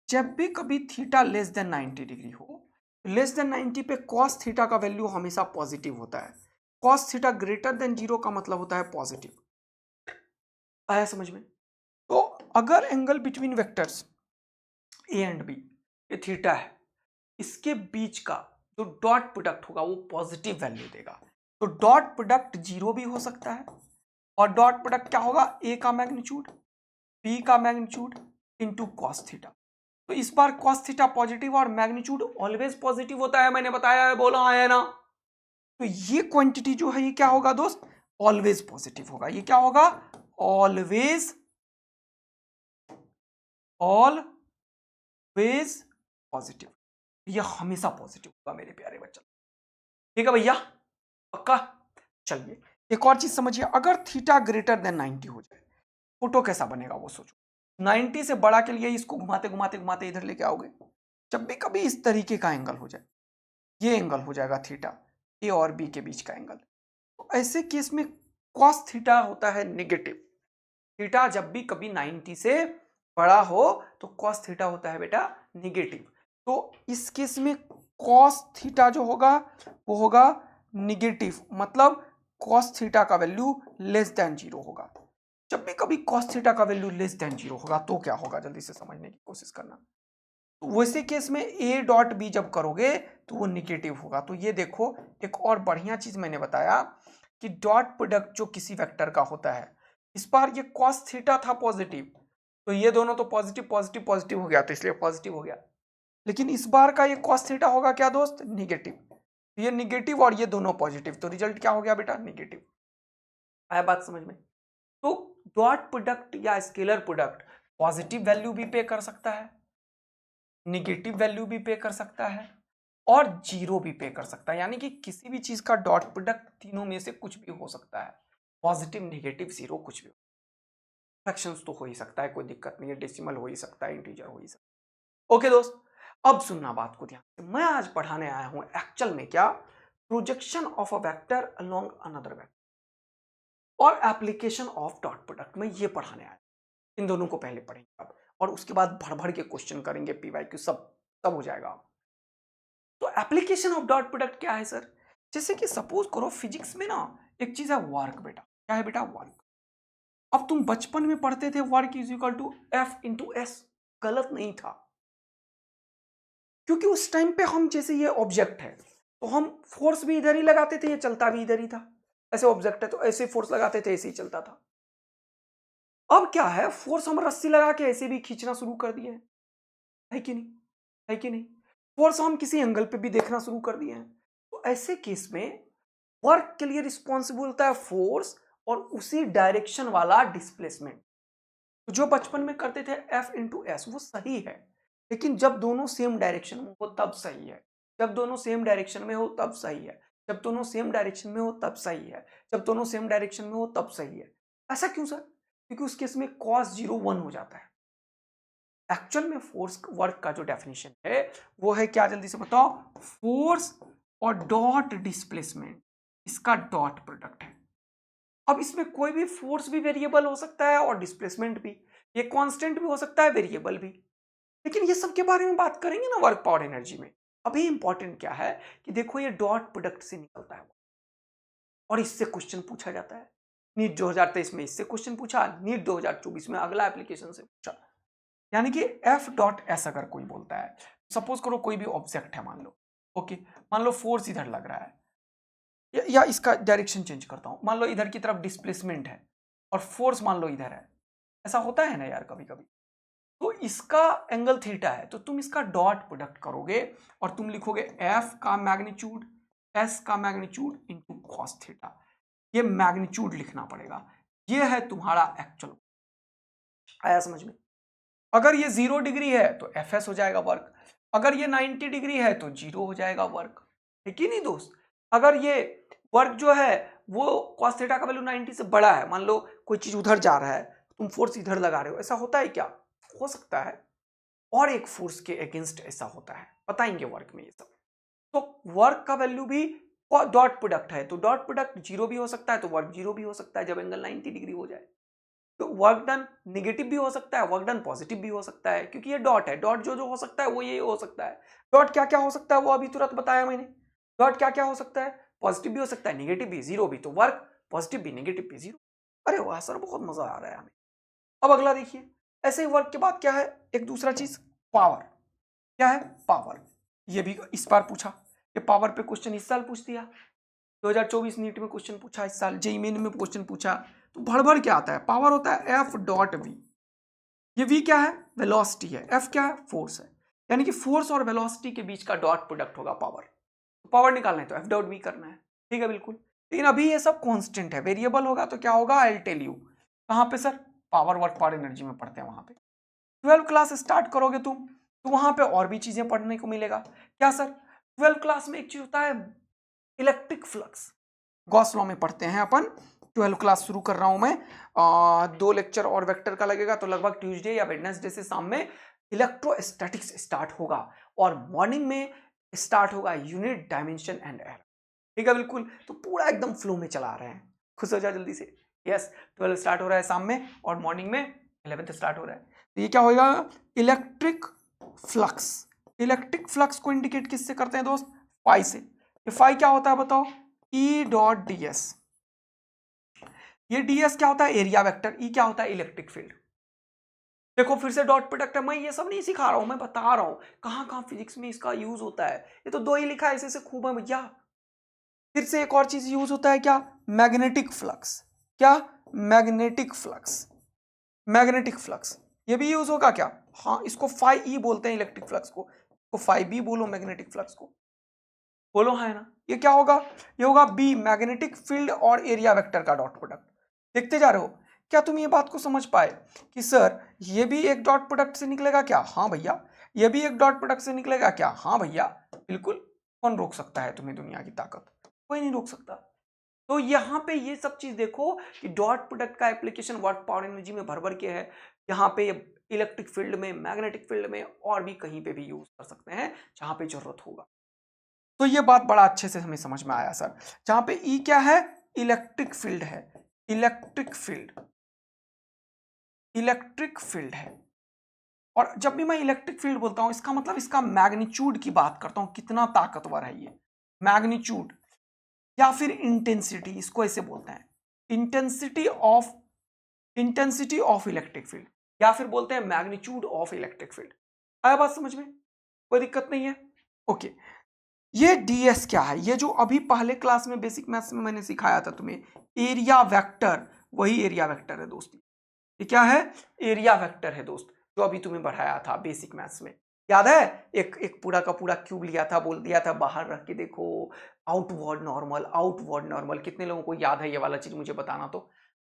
जब भी कभी थीटा लेस देन 90 डिग्री हो, लेस देन 90 पे कॉस थीटा का वैल्यू हमेशा पॉजिटिव होता है। कॉस थीटा ग्रेटर देन 0 का मतलब होता है पॉजिटिव। आया समझ में? तो अगर angle between vectors A and B ये थीटा है, इसके बीच का जो डॉट प्रोडक्ट होगा वो पॉजिटिव वैल्यू देगा। तो डॉट प्रोडक्ट 0 भी हो सकता है, और डॉट प्रोडक्ट क्या होगा, ए का मैग्नीट्यूड बी का मैग्नीट्यूड इंटू कॉस थीटा। तो इस बार कॉस थीटा पॉजिटिव और मैग्नीट्यूड ऑलवेज पॉजिटिव होता है, मैंने बताया है, बोला है ना। तो ये क्वांटिटी जो है ये क्या होगा दोस्त, ऑलवेज पॉजिटिव होगा। ये क्या होगा, ऑलवेज पॉजिटिव, ये हमेशा पॉजिटिव होगा मेरे प्यारे बच्चों। ठीक है भैया, पक्का? चलिए एक और चीज समझिए, अगर थीटा ग्रेटर देन 90 हो जाए फोटो कैसा बनेगा वो सोचो। 90 से बड़ा के लिए इसको घुमाते घुमाते घुमाते इधर लेके आओगे, जब भी कभी इस तरीके का एंगल हो जाए, ये एंगल हो जाएगा थीटा, ए और बी के बीच का एंगल। तो ऐसे केस में कॉस थीटा होता है नेगेटिव। थीटा जब भी कभी 90 से बड़ा हो तो कॉस थीटा होता है बेटा नेगेटिव। तो इस केस में कॉस थीटा जो होगा वो होगा निगेटिव, मतलब कॉस थीटा का वैल्यू लेस देन 0 होगा। जब भी कभी कॉस थीटा का वैल्यू लेस देन 0 होगा तो क्या होगा, जल्दी से समझने की कोशिश करना। तो वैसे केस में ए डॉट बी जब करोगे तो वो निगेटिव होगा। तो ये देखो एक और बढ़िया चीज मैंने बताया कि डॉट प्रोडक्ट जो किसी वेक्टर का होता है, इस बार ये कॉस थीटा था पॉजिटिव, तो ये दोनों तो पॉजिटिव पॉजिटिव पॉजिटिव हो गया, तो इसलिए पॉजिटिव हो गया। लेकिन इस बार का ये कॉस थीटा होगा क्या दोस्त, निगेटिव। ये निगेटिव और ये दोनों पॉजिटिव, तो रिजल्ट क्या हो गया बेटा, निगेटिव। आया बात समझ में? तो डॉट प्रोडक्ट या स्केलर प्रोडक्ट पॉजिटिव वैल्यू भी पे कर सकता है, निगेटिव वैल्यू भी पे कर सकता है, और जीरो भी पे कर सकता है। यानी कि किसी भी चीज का डॉट प्रोडक्ट तीनों में से कुछ भी हो सकता है, पॉजिटिव नेगेटिव जीरो कुछ भी। फ्रैक्शंस तो हो ही सकता है, कोई दिक्कत नहीं है, डेसिमल हो ही सकता है, इंटीजर हो ही सकता है। ओके दोस्त, अब सुनना बात को ध्यान से। मैं आज पढ़ाने आया हूं एक्चुअल में क्या, projection of a vector along another vector और एप्लीकेशन ऑफ डॉट प्रोडक्ट में ये पढ़ाने आया। इन दोनों को पहले पढ़ेंगे अब, और उसके बाद भर भर के क्वेश्चन करेंगे, पीवाईक्यू सब हो जाएगा। तो एप्लीकेशन ऑफ डॉट प्रोडक्ट क्या है सर? जैसे कि सपोज करो फिजिक्स में ना एक चीज है वर्क बेटा, क्या है बेटा, वर्क। अब तुम बचपन में पढ़ते थे work is equal to F into S, गलत नहीं था, क्योंकि उस टाइम पे हम जैसे ये ऑब्जेक्ट है तो हम फोर्स भी इधर ही लगाते थे, ये चलता भी इधर ही था। ऐसे ऑब्जेक्ट है तो ऐसे फोर्स लगाते थे, ऐसे ही चलता था। अब क्या है, फोर्स हम रस्सी लगा के ऐसे भी खींचना शुरू कर दिए हैं, है कि नहीं, है कि नहीं? फोर्स हम किसी एंगल पे भी देखना शुरू कर दिए हैं। तो ऐसे केस में वर्क के लिए रिस्पॉन्सिबल होता है फोर्स और उसी डायरेक्शन वाला डिस्प्लेसमेंट। तो जो बचपन में करते थे एफ इंटू एस वो सही है, लेकिन जब दोनों सेम डायरेक्शन में हो तब सही है, जब दोनों सेम डायरेक्शन में हो तब सही है, जब दोनों सेम डायरेक्शन में हो तब सही है, जब दोनों सेम डायरेक्शन में हो तब सही है। ऐसा क्यों सर? क्योंकि उस केस में cos 0 1 हो जाता है। एक्चुअल में फोर्स वर्क का जो डेफिनेशन है वो है क्या, जल्दी से बताओ, फोर्स और डॉट डिस्प्लेसमेंट, इसका डॉट प्रोडक्ट है। अब इसमें कोई भी फोर्स भी वेरिएबल हो सकता है और डिस्प्लेसमेंट भी, ये कांस्टेंट भी हो सकता है, वेरिएबल भी, लेकिन ये सब के बारे में बात करेंगे ना वर्क पावर एनर्जी में। अभी इंपॉर्टेंट क्या है कि देखो ये डॉट प्रोडक्ट से निकलता है और इससे क्वेश्चन पूछा जाता है। नीट 2023 में इससे क्वेश्चन पूछा, नीट 2024 में अगला एप्लीकेशन से पूछा। यानी कि एफ डॉट एस अगर कोई बोलता है, सपोज करो कोई भी ऑब्जेक्ट है, मान लो, ओके, मान लो फोर्स इधर लग रहा है, या इसका डायरेक्शन चेंज करता हूं, मान लो इधर की तरफ डिस्प्लेसमेंट है और फोर्स मान लो इधर है, ऐसा होता है ना यार कभी कभी, तो इसका एंगल थीटा है, तो तुम इसका डॉट प्रोडक्ट करोगे और तुम लिखोगे एफ का मैग्नीट्यूड एस का मैग्नीट्यूड इनटू कॉस थीटा, ये मैग्नीट्यूड लिखना पड़ेगा, ये है तुम्हारा एक्चुअल। आया समझ में? अगर ये 0 डिग्री है तो एफ एस हो जाएगा वर्क, अगर ये 90 डिग्री है तो 0 हो जाएगा वर्क, है कि नहीं दोस्त? अगर ये वर्क जो है वो cos थीटा का वैल्यू 90 से बड़ा है, मान लो कोई चीज उधर जा रहा है, तुम फोर्स इधर लगा रहे हो, ऐसा होता है क्या? हो सकता है, और एक फोर्स के अगेंस्ट ऐसा होता है, बताएंगे वर्क में ये सब। तो वर्क का वैल्यू भी डॉट प्रोडक्ट है, तो डॉट प्रोडक्ट 0 भी हो सकता है, तो वर्क 0 भी हो सकता है जब एंगल 90 डिग्री हो जाए। तो वर्क डन निगेटिव भी हो सकता है, वर्क डन पॉजिटिव भी हो सकता है, क्योंकि ये डॉट है, डॉट जो जो हो सकता है वो ये हो सकता है। डॉट क्या क्या हो सकता है वो अभी तुरंत बताया मैंने। डॉट क्या क्या हो सकता है, पॉजिटिव भी हो सकता है, निगेटिव भी, जीरो भी, तो वर्क पॉजिटिव भी नेगेटिव भी जीरो। अरे वाह सर, बहुत मजा आ रहा है हमें। अब अगला देखिए, ऐसे ही वर्क के बाद क्या है, एक दूसरा चीज पावर। क्या है? पावर। ये भी इस बार पूछा, ये पावर पे क्वेश्चन इस साल पूछ दिया, 2024 नीट में क्वेश्चन पूछा, इस साल जेईई मेन में क्वेश्चन पूछा। तो भड़बड़ क्या आता है, पावर होता है एफ डॉट वी, ये वी क्या है, वेलोसिटी है, एफ क्या है, फोर्स है, यानी कि फोर्स और वेलोसिटी के बीच का डॉट प्रोडक्ट होगा पावर। तो पावर निकालना है तो एफ डॉट वी करना है, ठीक है बिल्कुल। लेकिन अभी ये सब कांस्टेंट है, वेरिएबल होगा तो क्या होगा, आई विल टेल यू। कहां पे sir? Power work power energy में पढ़ते हैं वहां पे। 12 क्लास स्टार्ट करोगे तुम तो वहां पे और भी चीजें पढ़ने को मिलेगा। क्या सर? 12 क्लास में एक चीज होता है इलेक्ट्रिक फ्लक्स, गॉस लॉ में पढ़ते हैं अपन। 12 क्लास शुरू कर रहा हूं मैं, 2 लेक्चर और वेक्टर का लगेगा, तो लगभग ट्यूसडे या वेडनेसडे से शाम में इलेक्ट्रोस्टैटिक्स स्टार्ट होगा और मॉर्निंग में स्टार्ट होगा यूनिट डायमेंशन एंड एरर, ठीक है बिल्कुल। तो पूरा एकदम फ्लो में चला रहे हैं, खुश हो जा जल्दी से। यस, 12 स्टार्ट हो रहा है शाम में और मॉर्निंग में 11th स्टार्ट हो रहा है। तो ये क्या होगा, इलेक्ट्रिक फ्लक्स। इलेक्ट्रिक फ्लक्स को इंडिकेट किससे करते हैं दोस्त? फाई से। ये फाई क्या होता है बताओ? E dot D S. ये डी एस क्या होता है? Area vector. ई क्या होता है? Electric field. देखो फिर से डॉट प्रोडक्ट है, मैं ये सब नहीं सिखा रहा हूं, मैं बता रहा हूं कहां कहां फिजिक्स में इसका यूज होता है। ये तो 2 ही लिखा है, ऐसे से खूब है भैया। फिर से एक और चीज यूज होता है, क्या? Magnetic flux. क्या? Magnetic flux. मैग्नेटिक फ्लक्स ये भी यूज होगा क्या? हाँ, इसको फाई ई बोलते हैं इलेक्ट्रिक फ्लक्स को, तो फाई बी बोलो मैग्नेटिक फ्लक्स को, बोलो है ना। ये क्या होगा? ये होगा बी, मैग्नेटिक फील्ड और एरिया वेक्टर का डॉट प्रोडक्ट। देखते जा रहे हो? क्या तुम ये बात को समझ पाए कि सर ये भी एक डॉट प्रोडक्ट से निकलेगा क्या? हाँ भैया। ये भी एक डॉट प्रोडक्ट से निकलेगा क्या? हाँ भैया बिल्कुल। कौन रोक सकता है तुम्हें, दुनिया की ताकत? कोई नहीं रोक सकता। तो यहाँ पे ये सब चीज देखो कि डॉट प्रोडक्ट का एप्लीकेशन वर्क पावर एनर्जी में भर भर के है। यहाँ पे इलेक्ट्रिक फील्ड में, मैग्नेटिक फील्ड में और भी कहीं पे भी यूज कर सकते हैं जहां पे जरूरत होगा। तो ये बात बड़ा अच्छे से हमें समझ में आया सर। जहां पे ई क्या है? इलेक्ट्रिक फील्ड है, इलेक्ट्रिक फील्ड, इलेक्ट्रिक फील्ड है। और जब भी मैं इलेक्ट्रिक फील्ड बोलता हूं इसका मतलब इसका मैग्नीट्यूड की बात करता हूं, कितना ताकतवर है ये। मैग्नीट्यूड या फिर इंटेंसिटी, इसको ऐसे बोलते हैं, इंटेंसिटी ऑफ इलेक्ट्रिक फील्ड, या फिर बोलते हैं मैग्नीट्यूड ऑफ इलेक्ट्रिक फील्ड। आया बात समझ में? कोई दिक्कत नहीं है? ओके। ये ds क्या है? ये जो अभी पहले क्लास में बेसिक मैथ्स में मैंने सिखाया था तुम्हें, एरिया वेक्टर, वही एरिया वेक्टर है दोस्त। ये क्या है? एरिया वेक्टर है दोस्त, जो अभी तुम्हें बढ़ाया था बेसिक मैथ्स में, याद है? एक पूरा का पूरा क्यूब लिया था, बोल दिया था बाहर रख के देखो, आउटवर्ड नॉर्मल, आउटवर्ड नॉर्मल। कितने लोगों को याद है ये वाला चीज, मुझे बताना। तो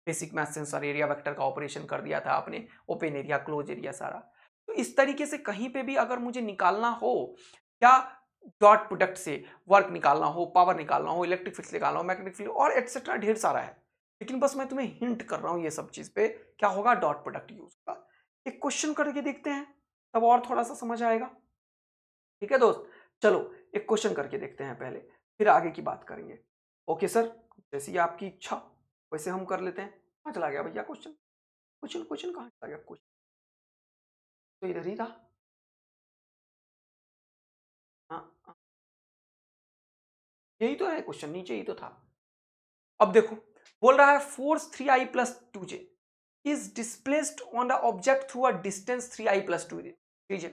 बेसिक मैथ्स से सर एरिया वेक्टर का ऑपरेशन कर दिया था आपने, ओपन एरिया क्लोज एरिया सारा। तो इस तरीके से कहीं पे भी अगर मुझे निकालना हो, क्या डॉट प्रोडक्ट से वर्क निकालना हो, पावर निकालना हो, इलेक्ट्रिक फील्ड निकालना हो, मैग्नेटिक फील्ड और एटसेट्रा, ढेर सारा है। लेकिन बस मैं तुम्हें हिंट कर रहा हूं ये सब चीज पे क्या होगा, डॉट प्रोडक्ट यूज होगा। एक क्वेश्चन करके देखते हैं, तब और थोड़ा सा समझ आएगा। ठीक है दोस्त, चलो एक क्वेश्चन करके देखते हैं पहले, फिर आगे की बात करेंगे। ओके सर, जैसी आपकी इच्छा वैसे हम कर लेते हैं। कहाँ चला गया भैया क्वेश्चन? क्वेश्चन क्वेश्चन कहाँ चला गया? क्वेश्चन तो इधर ही था। हाँ हाँ, यही तो है क्वेश्चन, नीचे ही तो था। अब देखो, बोल रहा है force 3i plus 2j is displaced on the object through a distance 3i plus 2j,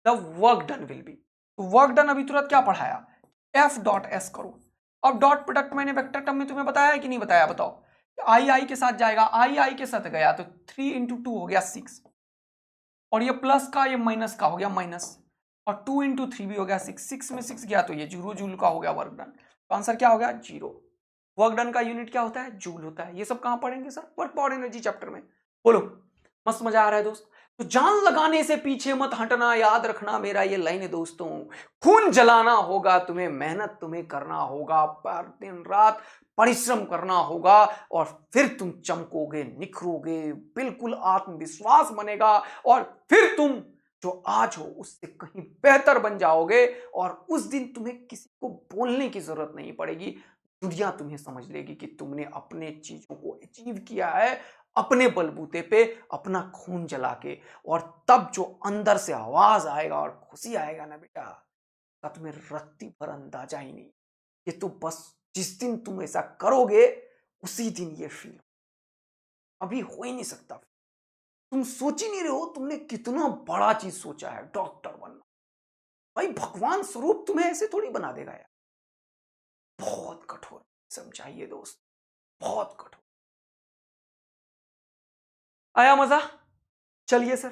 the work done will be. तो वर्क डन अभी तुरंत क्या पढ़ाया, एफ डॉट एस करो। अब डॉट प्रोडक्ट मैंने वेक्टर टर्म में तुम्हें बताया है कि नहीं बताया, बताओ। आई आई के साथ जाएगा, आई आई के साथ गया तो 3 × 2 हो गया 6, और ये प्लस का ये माइनस का हो गया माइनस, और 2 × 3 भी हो गया 6, 6 में 6 गया तो ये 0 जूल का हो गया वर्क डन। तो आंसर क्या हो गया, 0। वर्क डन का यूनिट क्या होता है, जूल होता है। ये सब कहां पढ़ेंगे sir, work power energy chapter में। बोलो, मस्त मजा आ रहा है दोस्त? तो जान लगाने से पीछे मत हटना, याद रखना मेरा ये लाइन है दोस्तों। खून जलाना होगा तुम्हें, मेहनत तुम्हें करना होगा, पर दिन रात परिश्रम करना होगा, और फिर तुम चमकोगे, निखरोगे, बिल्कुल आत्मविश्वास बनेगा, और फिर तुम जो आज हो उससे कहीं बेहतर बन जाओगे। और उस दिन तुम्हें किसी को बोलने की जरूरत नहीं पड़ेगी, दुनिया तुम्हें समझ लेगी कि तुमने अपने चीजों को अचीव किया है अपने बलबूते पे, अपना खून जला के। और तब जो अंदर से आवाज आएगा और खुशी आएगा ना बेटा, का तुम्हें रत्ती भर अंदाजा ही नहीं। ये तो बस जिस दिन तुम ऐसा करोगे उसी दिन ये फील, अभी हो ही नहीं सकता। तुम सोच ही नहीं रहे हो तुमने कितना बड़ा चीज सोचा है, डॉक्टर बनना। भाई भगवान स्वरूप तुम्हें ऐसे थोड़ी बना देगा यार, बहुत कठोर समझाइए दोस्त, बहुत कठोर। आया मजा? चलिए सर,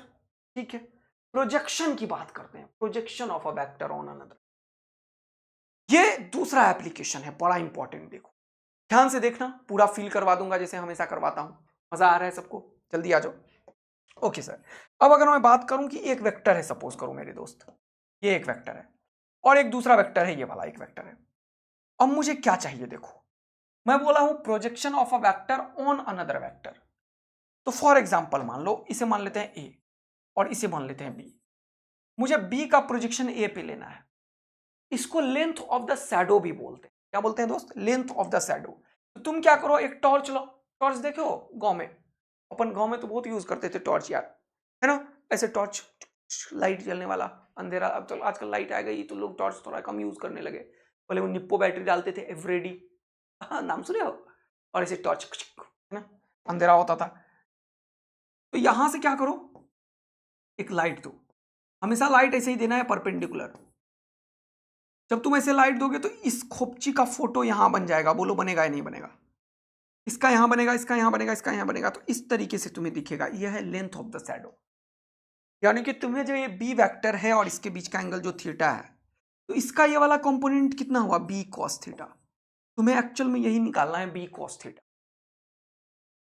ठीक है, प्रोजेक्शन की बात करते हैं, projection of a vector on another. ये दूसरा एप्लीकेशन है, बड़ा इंपॉर्टेंट। देखो ध्यान से देखना, पूरा फील करवा दूंगा जैसे हमेशा करवाता हूं। मजा आ रहा है सबको? जल्दी आ जाओ। ओके सर, अब अगर मैं बात करूं कि एक वेक्टर है, सपोज करो मेरे दोस्त, ये एक वेक्टर है और एक दूसरा वेक्टर है, ये वाला एक वेक्टर है। अब मुझे क्या चाहिए, देखो मैं बोला हूं projection of a vector on another vector. तो फॉर एग्जांपल मान लो, इसे मान लेते हैं ए और इसे मान लेते हैं बी। मुझे बी का प्रोजेक्शन ए पे लेना है। इसको लेंथ ऑफ द शैडो भी बोलते हैं। क्या बोलते हैं दोस्त? Length of the shadow. तो तुम क्या करो, एक टॉर्च लो। टॉर्च देखो गांव में, अपन गांव में तो बहुत यूज करते थे टॉर्च यार, है ना? ऐसे टॉर्च, लाइट जलने वाला, अंधेरा। अब तो आजकल लाइट आ गई तो लोग टॉर्च थोड़ा कम यूज करने लगे। पहले वो निप्पो बैटरी डालते थे, एवरेडी, हाँ नाम सुने हो? और ऐसे टॉर्च, है ना, अंधेरा होता था। तो यहां से क्या करो, एक लाइट दो। हमेशा लाइट ऐसे ही देना है, परपेंडिकुलर। जब तुम ऐसे लाइट दोगे तो इस खोपची का फोटो यहां बन जाएगा। बोलो बनेगा या नहीं बनेगा? इसका यहां बनेगा, इसका यहां बनेगा, इसका यहां बनेगा। तो इस तरीके से तुम्हें दिखेगा। यह है लेंथ ऑफ द शैडो। यानी कि तुम्हें जो ये बी वेक्टर है और इसके बीच का एंगल जो थीटा है, तो इसका ये वाला कंपोनेंट कितना हुआ, बी कॉस थीटा। तुम्हें एक्चुअल में यही निकालना है, बी कॉस थीटा।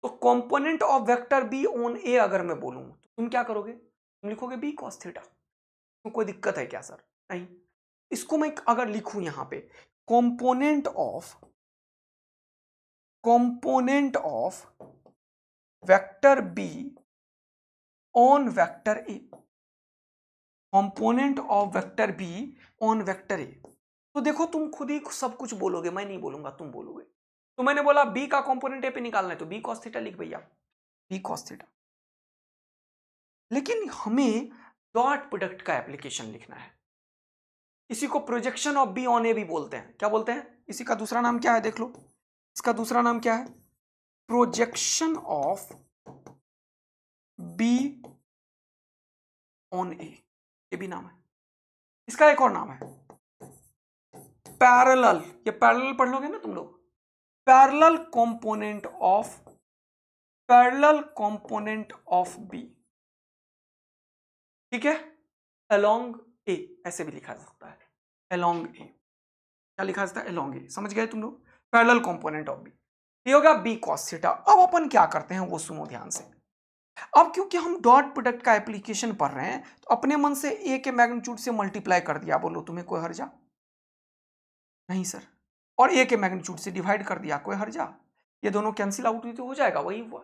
तो component of vector B on A अगर मैं बोलूं तो तुम क्या करोगे, तुम लिखोगे बी कॉस थीटा। तो कोई दिक्कत है क्या सर? नहीं। इसको मैं अगर लिखूं यहां पे, component of vector B on vector A, component of vector B on vector A. तो देखो तुम खुद ही सब कुछ बोलोगे, मैं नहीं बोलूंगा, तुम बोलोगे। तो मैंने बोला बी का कंपोनेंट ए पे निकालना है, तो बी कॉस थीटा लिख भैया, बी कॉस थीटा। लेकिन हमें डॉट प्रोडक्ट का एप्लीकेशन लिखना है। इसी को प्रोजेक्शन ऑफ बी ऑन ए भी बोलते हैं। क्या बोलते हैं? इसी का दूसरा नाम क्या है, देख लो। इसका दूसरा नाम क्या है? प्रोजेक्शन ऑफ बी ऑन ए, ये भी नाम है। इसका एक और नाम है पैरेलल। ये पैरेलल पढ़ लोगे ना तुम लोग, पैरेलल कंपोनेंट ऑफ बी। ठीक है, अलोंग ए ऐसे भी लिखा जा सकता है, अलोंग ए। क्या लिखा जाता है? अलोंग ए। समझ गए तुम लोग? पैरेलल कंपोनेंट ऑफ बी, ये होगा बी कॉस थीटा। अब अपन क्या करते हैं वो सुनो ध्यान से। अब क्योंकि हम डॉट प्रोडक्ट का एप्लीकेशन पढ़ रहे हैं, तो अपने मन से ए के मैग्नीट्यूड से मल्टीप्लाई कर दिया। बोलो तुम्हें कोई हर्जा? नहीं सर। और ए के मैग्नीट्यूड से डिवाइड कर दिया, कोई हर्जा? ये दोनों कैंसिल आउट हुई तो हो जाएगा, वही हुआ।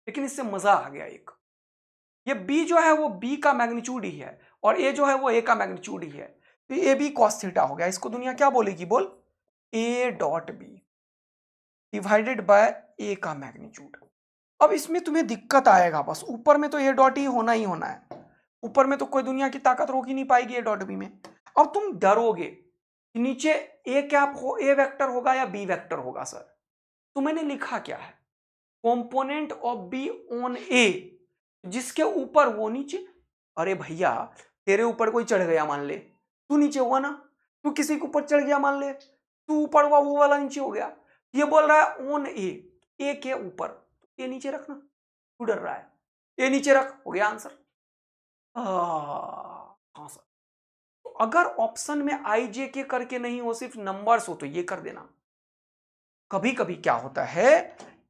लेकिन इससे मजा आ गया एक, ये b जो है वो b का मैग्नीट्यूड ही है और a जो है वो a का मैग्नीट्यूड ही है, तो ए बी कॉस थीटा हो गया। इसको दुनिया क्या बोलेगी, बोल, a dot B divided by a का मैग्नीट्यूड। अब इसमें तुम्हें दिक्कत आएगा, बस ऊपर में तो a डॉट ही होना है, ऊपर में तो कोई दुनिया की ताकत रोक ही नहीं पाएगी a डॉट बी में। अब तुम डरोगे कि नीचे a कैप हो, a वेक्टर होगा या b वेक्टर होगा सर, तो मैंने लिखा क्या है, component of b on a, जिसके ऊपर वो नीचे। अरे भैया तेरे ऊपर कोई चढ़ गया मान ले, तू नीचे हुआ ना, तू किसी के ऊपर चढ़ गया मान ले, तू ऊपर हुआ वो वाला नीचे हो गया। ये बोल रहा है ऑन ए के ऊपर, ए नीचे रखना, तू डर रहा है, ए नीचे रख, हो गया आंसर। हाँ सर, तो अगर ऑप्शन में आई जे के करके नहीं हो, सिर्फ नंबर्स हो, तो ये कर देना। कभी कभी क्या होता है,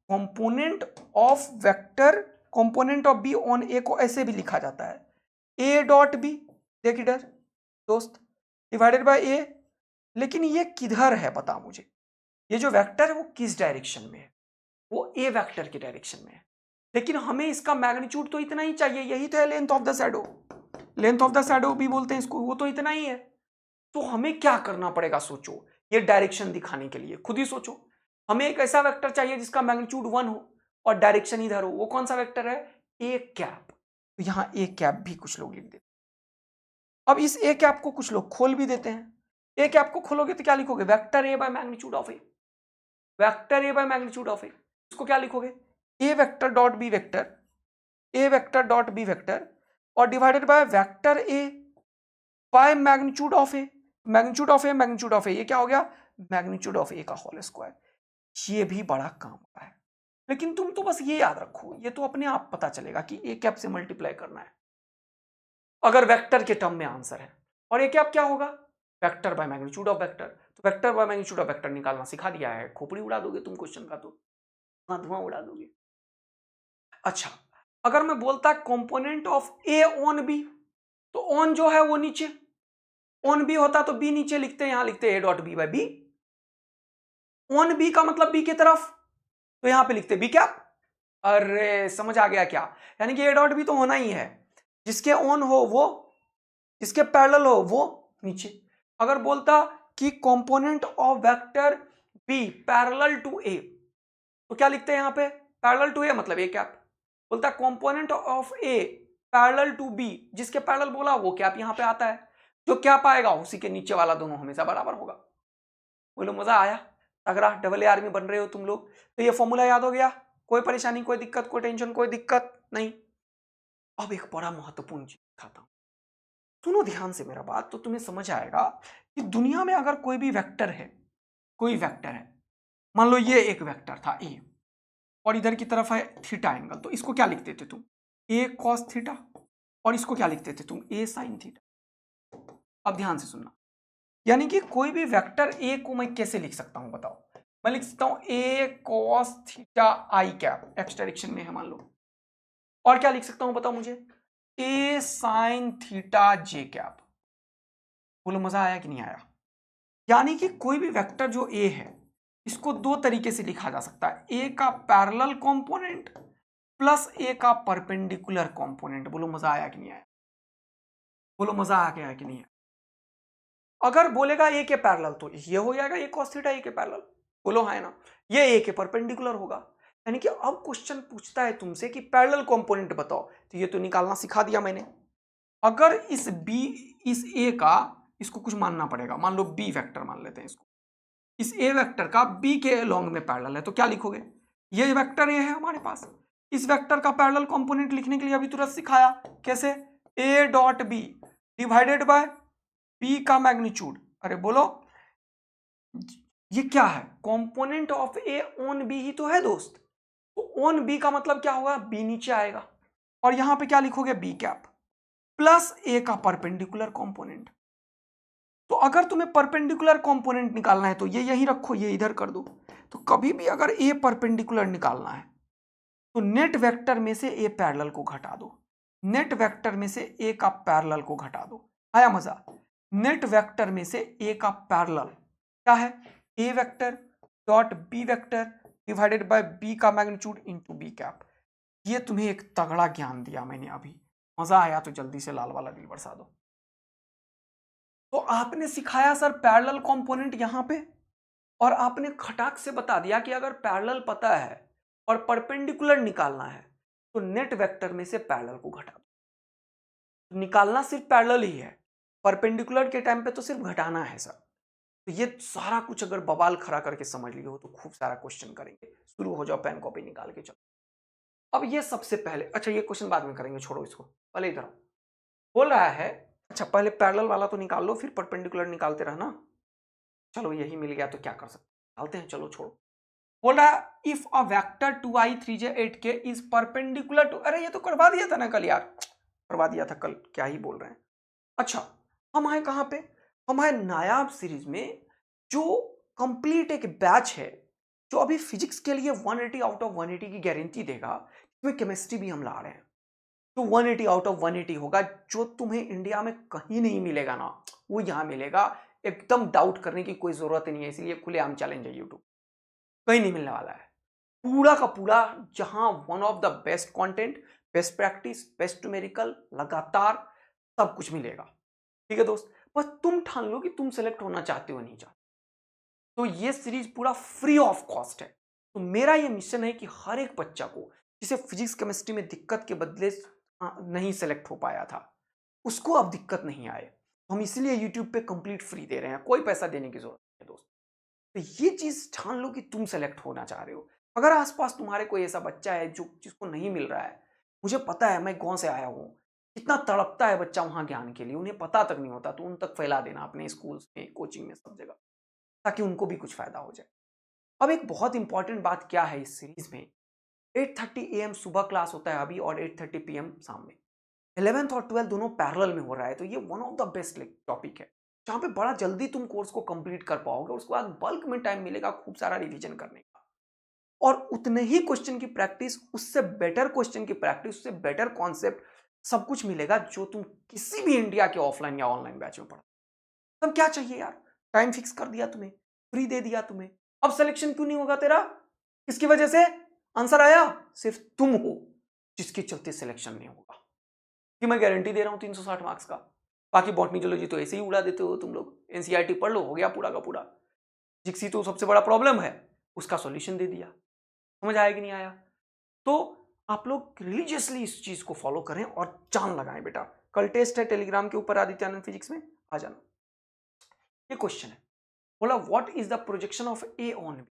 component of vector, component of B on A को ऐसे भी लिखा जाता है, ए डॉट बी, देख इधर दोस्त, डिवाइडेड बाय ए। लेकिन ये किधर है बता मुझे, ये जो वेक्टर है वो किस डायरेक्शन में है, वो ए वेक्टर के डायरेक्शन में है। लेकिन हमें इसका मैग्नीट्यूड तो इतना ही चाहिए, यही तो है length of the shadow, length of the shadow भी बोलते हैं इसको, वो तो इतना ही है। तो हमें क्या करना पड़ेगा, सोचो, ये डायरेक्शन दिखाने के लिए खुद ही सोचो। हमें एक ऐसा वेक्टर चाहिए जिसका मैग्नीट्यूड 1 हो और डायरेक्शन इधर हो, वो कौन सा वेक्टर है, ए कैप। तो यहां ए कैप भी कुछ लोग लिख देते। अब इस ए कैप को कुछ लोग खोल भी देते हैं। ए कैप को खोलोगे तो क्या लिखोगे, vector A by magnitude of A, vector A by magnitude of A. इसको क्या लिखोगे, A vector dot B vector, A vector dot B vector और divided by vector A by magnitude of A, magnitude of A, magnitude of A, ये क्या हो गया, magnitude of ए का whole square. ये भी बड़ा काम का है, लेकिन तुम तो बस ये याद रखो, ये तो अपने आप पता चलेगा कि ए कैप से मल्टीप्लाई करना है अगर वेक्टर के टर्म में आंसर है। और ए कैप क्या होगा, vector by magnitude of vector. तो vector by magnitude of vector निकालना सिखा दिया है, खोपड़ी उड़ा दोगे तुम क्वेश्चन का, तो धुआं उड़ा दोगे। अच्छा, अगर मैं बोलता component of A on B, तो ऑन जो है वो नीचे, ऑन बी होता तो बी नीचे लिखते, यहां लिखते A dot B by B. On B का मतलब बी की तरफ, तो यहां पे लिखते बी कैप। अरे समझ आ गया क्या, यानी कि ए डॉट बी तो होना ही है, जिसके ऑन हो वो, जिसके पैरेलल हो वो नीचे। अगर बोलता कि component of vector B parallel to A, तो क्या लिखते हैं यहां पे, पैरेलल टू ए मतलब ए कैप। बोलता component of A parallel to B, जिसके पैरेलल बोला वो कैप यहां पे आता है, जो कैप आएगा उसी के नीचे वाला दोनों हमेशा बराबर होगा। बोलो मजा आया, तगड़ा डबल ए आर्मी बन रहे हो तुम लोग। तो ये फॉर्मूला याद हो गया, कोई परेशानी, कोई दिक्कत, कोई टेंशन, कोई दिक्कत नहीं। अब एक बड़ा महत्वपूर्ण चीज दिखाता हूं, सुनो ध्यान से मेरा बात, तो तुम्हें समझ आएगा कि दुनिया में अगर कोई भी वेक्टर है, कोई वेक्टर है, मान लो ये एक वेक्टर था ए और इधर की तरफ है थीटा एंगल, तो इसको क्या लिखते थे तुम, ए कॉस थीटा, और इसको क्या लिखते थे तुम, ए साइन थीटा। अब ध्यान से सुनना, यानी कि कोई भी वेक्टर ए को मैं कैसे लिख सकता हूं बताओ, मैं लिख सकता हूं ए कॉस थीटा आई कैप, एक्स डायरेक्शन में है मान लो, और क्या लिख सकता हूं बताओ मुझे, ए साइन थीटा जे कैप। बोलो मजा आया कि नहीं आया। यानी कि कोई भी वेक्टर जो ए है, इसको दो तरीके से लिखा जा सकता है, ए का पैरेलल कंपोनेंट प्लस ए का परपेंडिकुलर कंपोनेंट। बोलो मजा आया कि नहीं आया, बोलो मजा आ गया कि नहीं आया। अगर बोलेगा ए के पैरेलल तो ये हो जाएगा ए cos थीटा ए के पैरेलल, बोलो है ना, ये ए के परपेंडिकुलर होगा। यानी कि अब क्वेश्चन पूछता है तुमसे कि पैरेलल कंपोनेंट बताओ, तो ये तो निकालना सिखा दिया मैंने। अगर इस बी, इस ए का, इसको कुछ मानना पड़ेगा, मान लो बी वेक्टर मान लेते हैं इसको, इस ए वेक्टर का बी के लॉन्ग में पैरेलल है, तो क्या लिखोगे, ये वेक्टर ए है हमारे पास, इस वेक्टर का पैरेलल कंपोनेंट लिखने के लिए अभी तुरंत सिखाया, कैसे, A dot B divided by B का मैग्नीट्यूड। अरे बोलो ये क्या है, component of A on B ही तो है दोस्त, तो ऑन बी का मतलब क्या होगा, बी नीचे आएगा, और यहां पे क्या लिखोगे, बी कैप प्लस ए का परपेंडिकुलर कंपोनेंट। तो अगर तुम्हें परपेंडिकुलर कंपोनेंट निकालना है तो ये यहीं रखो, ये इधर कर दो। तो कभी भी अगर ए परपेंडिकुलर निकालना है तो नेट वेक्टर में से ए पैरेलल को घटा दो, नेट वेक्टर में से ए का पैरेलल को घटा दो। आया मजा, नेट वेक्टर में से ए का पैरेलल क्या है, A vector dot B vector divided by B का मैग्नीट्यूड इनटू बी कैप। ये तुम्हें एक तगड़ा ज्ञान दिया मैंने अभी, मजा आया तो जल्दी से लाल वाला दिल बरसा दो। तो आपने सिखाया सर पैरेलल कंपोनेंट यहां पे, और आपने खटाक से बता दिया कि अगर पैरेलल पता है और परपेंडिकुलर निकालना है तो नेट वेक्टर में से पैरेलल को घटा दो। निकालना सिर्फ पैरेलल ही है, परपेंडिकुलर के टाइम पे तो सिर्फ घटाना है सर। तो ये सारा कुछ अगर बवाल खड़ा करके समझ लियो तो खूब सारा क्वेश्चन करेंगे। शुरू हो जाओ, पेन कॉपी निकाल के चलो। अब ये सबसे पहले, अच्छा ये क्वेश्चन बाद में करेंगे, छोड़ो इसको, पहले इधर आओ। बोल रहा है, अच्छा पहले पैरेलल वाला तो निकाल लो, फिर परपेंडिकुलर निकालते रहना। चलो यही मिल गया तो क्या कर सकते, निकालते हैं, चलो छोड़ो। बोल रहा है if a vector 2i 3j 8k is perpendicular to, अरे ये तो करवा दिया था ना कल यार, करवा दिया था कल, क्या ही बोल रहे हैं। अच्छा हम आए कहां पे, हम आए नायाब सीरीज में, जो कंप्लीट एक बैच है जो अभी फिजिक्स के लिए 180 आउट ऑफ 180 की गारंटी देगा। इसमें केमिस्ट्री भी हम ला रहे हैं, तो 180 आउट ऑफ 180 होगा, जो तुम्हें इंडिया में कहीं नहीं मिलेगा ना, वो यहां मिलेगा। एकदम डाउट करने की कोई जरूरत नहीं है, इसलिए खुलेआम चैलेंज है यूट्यूब, कहीं नहीं मिलने वाला है। पूरा का पूरा जहां one of the best content, best practice, best numerical, लगातार सब कुछ मिलेगा। ठीक है दोस्त, बस तुम ठान लो कि तुम सेलेक्ट होना चाहते हो नहीं चाहते। तो ये सीरीज पूरा फ्री ऑफ कॉस्ट है। तो मेरा ये मिशन है कि हर एक बच्चा को जिसे फिजिक्स केमिस्ट्री में दिक्कत के बदले नहीं सेलेक्ट हो पाया था, उसको अब दिक्कत नहीं आए। हम इसलिए यूट्यूब पे कंप्लीट फ्री दे रहे हैं, कोई पैसा देने की जरूरत नहीं है दोस्त। तो ये चीज ठान लो कि तुम सेलेक्ट होना चाह रहे हो। अगर आसपास तुम्हारे कोई ऐसा बच्चा है जो जिसको नहीं मिल रहा है, मुझे पता है, मैं गांव से आया हूं, कितना तड़पता है बच्चा वहां ज्ञान के लिए, उन्हें पता तक नहीं होता, तो उन तक फैला देना अपने स्कूल्स में, कोचिंग में, सब जगह, ताकि उनको भी कुछ फायदा हो जाए। अब एक बहुत इंपॉर्टेंट बात क्या है इस सीरीज में, 8:30 AM सुबह क्लास होता है अभी, और 8:30 PM शाम में। 11th और 12th दोनों पैरेलल में हो रहा है, तो ये one of the best topic है, जहां पे बड़ा जल्दी तुम कोर्स को कंप्लीट कर पाओगे। उसके बाद बल्क में टाइम मिलेगा खूब सारा रिवीजन करने का, और उतने ही क्वेश्चन की प्रैक्टिस, उससे बेटर क्वेश्चन की प्रैक्टिस, उससे बेटर कॉन्सेप्ट, सब कुछ मिलेगा जो तुम किसी भी इंडिया के ऑफलाइन या ऑनलाइन बैच में पढ़ो। तब क्या चाहिए यार, टाइम फिक्स कर दिया तुम्हें, फ्री दे दिया तुम्हें। अब सिलेक्शन क्यों नहीं होगा तेरा, किसकी वजह से, आंसर आया, सिर्फ तुम हो जिसके चलते सिलेक्शन नहीं होगा। कि मैं गारंटी दे रहा हूं 360 मार्क्स का। बाकी बॉटनी जूलॉजी तो ऐसे ही उड़ा देते हो तुम लोग, एनसीईआरटी पढ़ लो, हो गया पूरा का पूरा। जिक्सी तो सबसे बड़ा प्रॉब्लम है, उसका सॉल्यूशन दे दिया। समझ आया कि नहीं आया। तो आप लोग रिलीजियसली इस चीज को फॉलो करें और जान लगाएं बेटा। कल टेस्ट है टेलीग्राम के ऊपर, आदित्य आनंद फिजिक्स में, आ जाना। ये क्वेश्चन है, बोला what is the projection of A on B.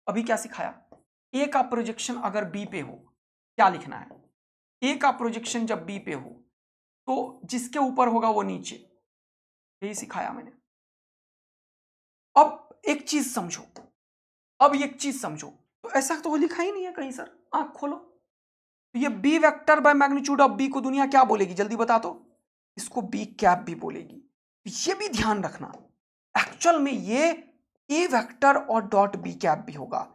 अभी क्या सिखाया, ए का प्रोजेक्शन अगर बी पे हो क्या लिखना है। ए का प्रोजेक्शन जब बी पे हो तो जिसके ऊपर होगा वो नीचे, यही सिखाया मैंने। अब एक चीज समझो, अब एक चीज समझो, तो ऐसा तो लिखा ही नहीं है कहीं सर, आंख खोलो। तो ये B vector by magnitude of B को दुनिया क्या बोलेगी, जल्दी बता दो। इसको बी कैप भी बोलेगी। ये भी ध्यान रखना, एक्चुअल में ये ए वेक्टर और डॉट बी कैप भी होगा।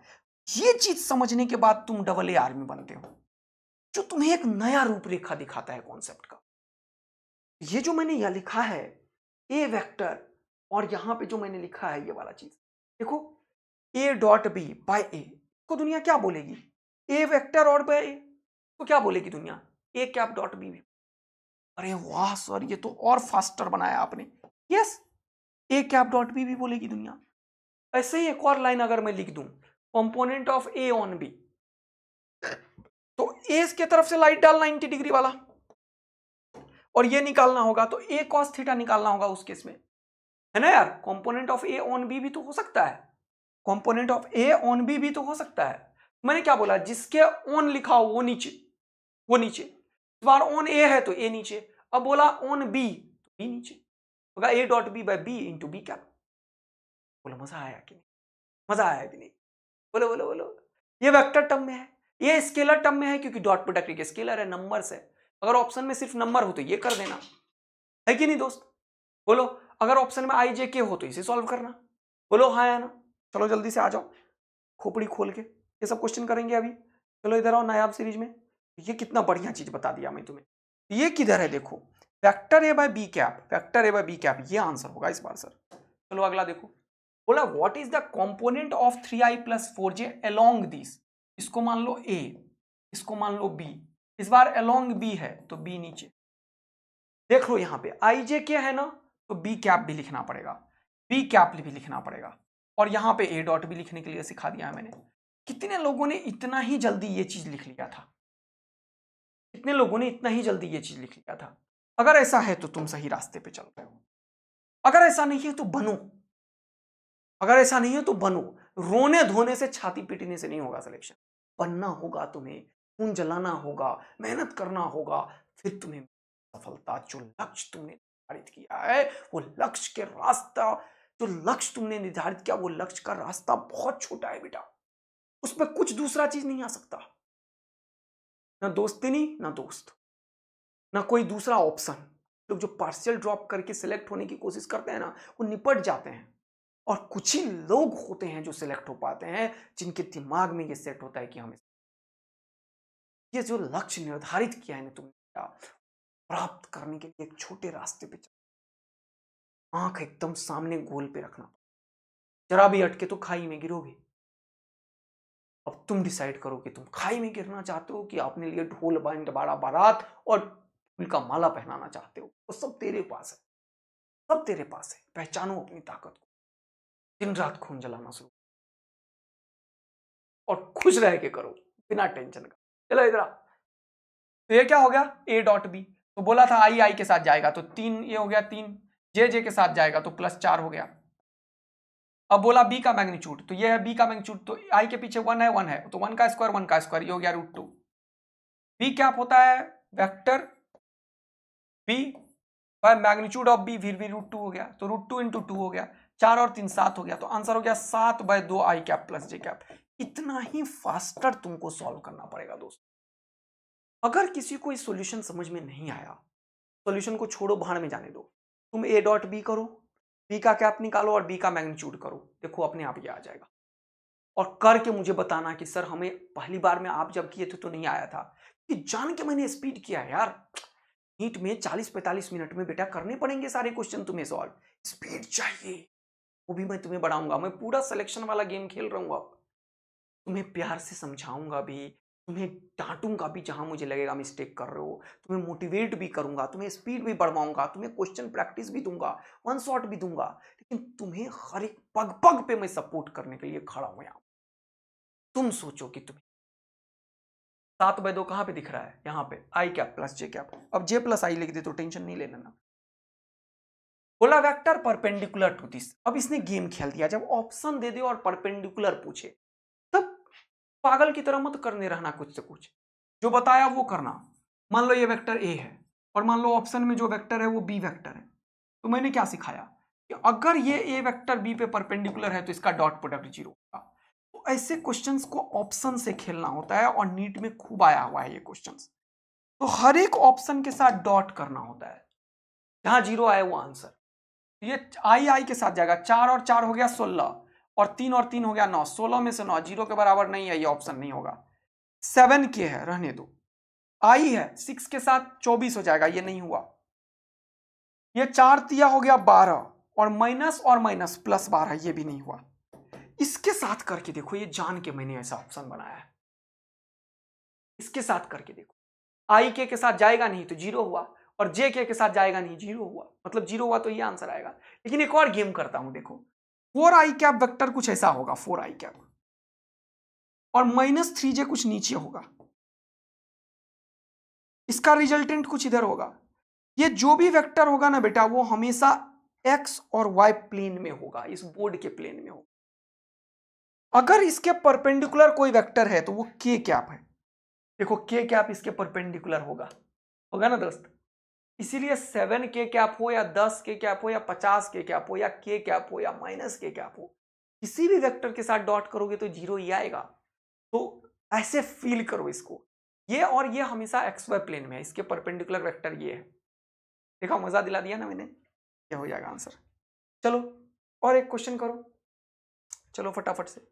ये चीज समझने के बाद तुम डबल ए आर्मी बनते हो, जो तुम्हें एक नया रूपरेखा दिखाता है कॉन्सेप्ट का। ये जो मैंने यह लिखा है ए वेक्टर, और यहां पे जो मैंने लिखा है ये वाला चीज देखो, ए डॉट बी बाय ए को दुनिया क्या बोलेगी, ए वेक्टर और बाय ए तो क्या बोलेगी दुनिया, ए कैप डॉट बी भी। अरे वाह सर, ये तो और फास्टर बनाया आपने। Yes, A cap dot B भी बोलेगी दुनिया। ऐसे ही एक और लाइन अगर मैं लिख दूं, component of A on B, तो ए के तरफ से लाइट डाल 90 डिग्री वाला, और ये निकालना होगा तो ए कॉस थीटा निकालना होगा उस केस में, है ना यार। Component of A on B भी तो हो सकता है, component of A on B भी तो हो सकता है। मैंने क्या बोला, जिसके ऑन लिखा हो वो नीचे, वो नीचे। इस बार ऑन ए है तो ए नीचे, अब बोला ऑन बी तो बी नीचे होगा, A dot B by B into B cap. बोलो मजा आया कि नहीं, मजा आया कि नहीं, बोलो बोलो बोलो। ये वेक्टर टर्म में है, ये स्केलर टर्म में है, क्योंकि डॉट प्रोडक्ट एक स्केलर है, नंबर्स है। अगर ऑप्शन में सिर्फ नंबर हो तो ये कर देना, है कि नहीं दोस्त, बोलो। अगर ऑप्शन में आई जे के हो तो इसे सॉल्व करना, बोलो हाँ या ना। चलो जल्दी से आ जाओ, खोपड़ी खोल के ये सब क्वेश्चन करेंगे अभी। चलो इधर आओ नायाब सीरीज में। ये कितना बढ़िया चीज बता दिया मैं तुम्हें। ये किधर है देखो, vector A by B cap, vector A by B cap, ये आंसर होगा इस बार सर। चलो अगला देखो, बोला what is the component of 3i plus 4j along this. इसको मान लो a, इसको मान लो b, इस बार अलोंग b है तो b नीचे। देख लो यहाँ पे ij क्या है ना, तो b कैप भी लिखना पड़ेगा, b कैप भी लिखना पड़ेगा, और यहाँ पे a डॉट भी लिखने के लिए सिखा दिया है मैंने। कितने लोगों ने इतना ही जल्दी ये चीज लिख लिया था, कितने लोगों ने इतना ही जल्दी ये चीज लिख लिया था। अगर ऐसा है तो तुम सही रास्ते पे चल रहे हो, अगर ऐसा नहीं है तो बनो, अगर ऐसा नहीं है तो बनो। रोने धोने से, छाती पीटने से नहीं होगा सिलेक्शन, बनना होगा तुम्हें, खून जलाना होगा, मेहनत करना होगा, फिर तुम्हें सफलता। जो लक्ष्य तुमने निर्धारित किया है वो लक्ष्य के रास्ता, जो लक्ष्य तुमने निर्धारित किया वो लक्ष्य का रास्ता बहुत छोटा है बेटा, उस पर कुछ दूसरा चीज नहीं आ सकता, ना दोस्ती ना दोस्त, ना कोई दूसरा ऑप्शन। लोग जो पार्शियल ड्रॉप करके सिलेक्ट होने की कोशिश करते हैं ना, वो निपट जाते हैं। और कुछ ही लोग होते हैं जो सिलेक्ट हो पाते हैं, जिनके दिमाग में ये सेट होता है कि हमें ये जो लक्ष्य निर्धारित किया है ना तुमने प्राप्त करने के लिए, एक छोटे रास्ते पे चल, आंख एकदम सामने गोल पे रखना, जरा भी अटके तो खाई में गिरोगे। अब तुम डिसाइड करो कि तुम खाई में गिरना चाहते हो कि अपने लिए ढोल बांड बाड़ा बारात और फूल का माला पहनाना चाहते हो। वो सब तेरे पास है, सब तेरे पास है। पहचानो अपनी ताकत को, दिन रात खून जलाना शुरू और खुश रह के करो बिना टेंशन का। चलो इधर, तो ये क्या हो गया a डॉट बी, तो बोला था आई आई के साथ जाएगा तो 3, ये हो गया 3, जे जे के साथ जाएगा तो +4 हो गया। अब बोला b का मैग्नीट्यूड, तो ये है b का मैग्नीट्यूड, तो i के पीछे 1 है 1 है, तो 1 का स्क्वायर 1 का स्क्वायर, ये हो गया √2। b क्या होता है vector b bye magnitude of b, फिर भी √2 हो गया, तो √2 × 2 हो गया, 4 और 3 7 हो गया, तो आंसर हो गया 7/2 i cap plus J cap. इतना ही फास्टर तुमको सॉल्व करना पड़ेगा दोस्तों। अगर किसी को इस सॉल्यूशन समझ में नहीं आया, सॉल्यूशन को छोड़ो, भाड़ में जाने दो, तुम a डॉट बी करो, b का कैप निकालो और b का मैग्नीट्यूड करो, देखो अपने आप ये आ जाएगा। और करके मुझे बताना कि सर हमें पहली बार में आप जब किए थे तो नहीं आया था, कि जान के मैंने स्पीड किया है यार। नीट में 40-45 मिनट में बेटा करने पड़ेंगे सारे क्वेश्चन तुम्हें सॉल्व, स्पीड चाहिए, वो भी मैं तुम्हें बढ़ाऊंगा। मैं पूरा सिलेक्शन वाला गेम खेल रहा हूँ, अब तुम्हें प्यार से समझाऊंगा भी, तुम्हें डांटूंगा भी जहां मुझे लगेगा मिस्टेक कर रहे हो, तुम्हें मोटिवेट भी करूंगा, तुम्हें स्पीड भी बढ़वाऊंगा, तुम्हें क्वेश्चन प्रैक्टिस भी दूंगा, वन शॉट भी दूंगा, लेकिन तुम्हें हर एक पग पग पे मैं सपोर्ट करने के लिए खड़ा हूं यहां। तुम सोचो कि तुम्हें 7/2 कहां पे दिख रहा है, यहां पे आई कैप प्लस जे कैप। अब जे प्लस आई लिख दे तो टेंशन नहीं ले लेना। बोला वेक्टर परपेंडिकुलर टू दिस। अब इसने गेम खेल दिया, जब ऑप्शन दे दे और परपेंडिकुलर पूछे तब पागल की तरह मत करने रहना, कुछ से कुछ जो बताया वो करना। मान लो ये वेक्टर ए है और मान लो ऑप्शन में जो वेक्टर है वो बी वेक्टर है, तो मैंने क्या सिखाया कि अगर ये ए वेक्टर बी पे परपेंडिकुलर है तो इसका डॉट प्रोडक्ट 0 होगा। तो ऐसे क्वेश्चंस को ऑप्शन से खेलना होता है और नीट में खूब आया हुआ है ये क्वेश्चंस। तो हर एक ऑप्शन के साथ डॉट करना होता है, जहां 0 आए वो आंसर। ये आई आई के साथ जाएगा, 4 और 4 हो गया 16 और 3 और 3 हो गया 9, 16 में से 9 0 के बराबर नहीं है, ये ऑप्शन नहीं होगा। 7 के है, रहने दो। आई है 6 के साथ 24 हो जाएगा, ये नहीं हुआ। ये 4 तिया हो गया 12 और माइनस प्लस 12, ये भी नहीं हुआ। इसके साथ करके देखो, ये जान के मैंने ऐसा ऑप्शन बनाया है, इसके साथ करके देखो। आई के साथ जाएगा नहीं तो 0 हुआ, और जे के साथ जाएगा नहीं 0 हुआ, मतलब 0 हुआ तो ये आंसर आएगा। लेकिन एक और गेम करता हूं, देखो 4i कैप वेक्टर कुछ ऐसा होगा, 4i कैप और -3j कुछ नीचे होगा, इसका रिजल्टेंट कुछ इधर होगा। ये जो भी वेक्टर होगा ना बेटा, वो हमेशा x और y प्लेन में होगा, इस बोर्ड के प्लेन में होगा। अगर इसके परपेंडिकुलर कोई वेक्टर है तो वो k कैप है। देखो k कैप इसके परपेंडिकुलर होगा ना दोस्त। इसीलिए 7 के कैप हो या 10 के कैप हो या 50 के कैप हो या के कैप हो या माइनस के कैप हो, किसी भी वेक्टर के साथ डॉट करोगे तो 0 ही आएगा। तो ऐसे फील करो इसको, ये और ये हमेशा एक्स वाई प्लेन में है, इसके परपेंडिकुलर वेक्टर ये है। देखा, मजा दिला दिया ना मैंने, क्या हो जाएगा आंसर। चलो और एक क्वेश्चन करो, चलो फटाफट से।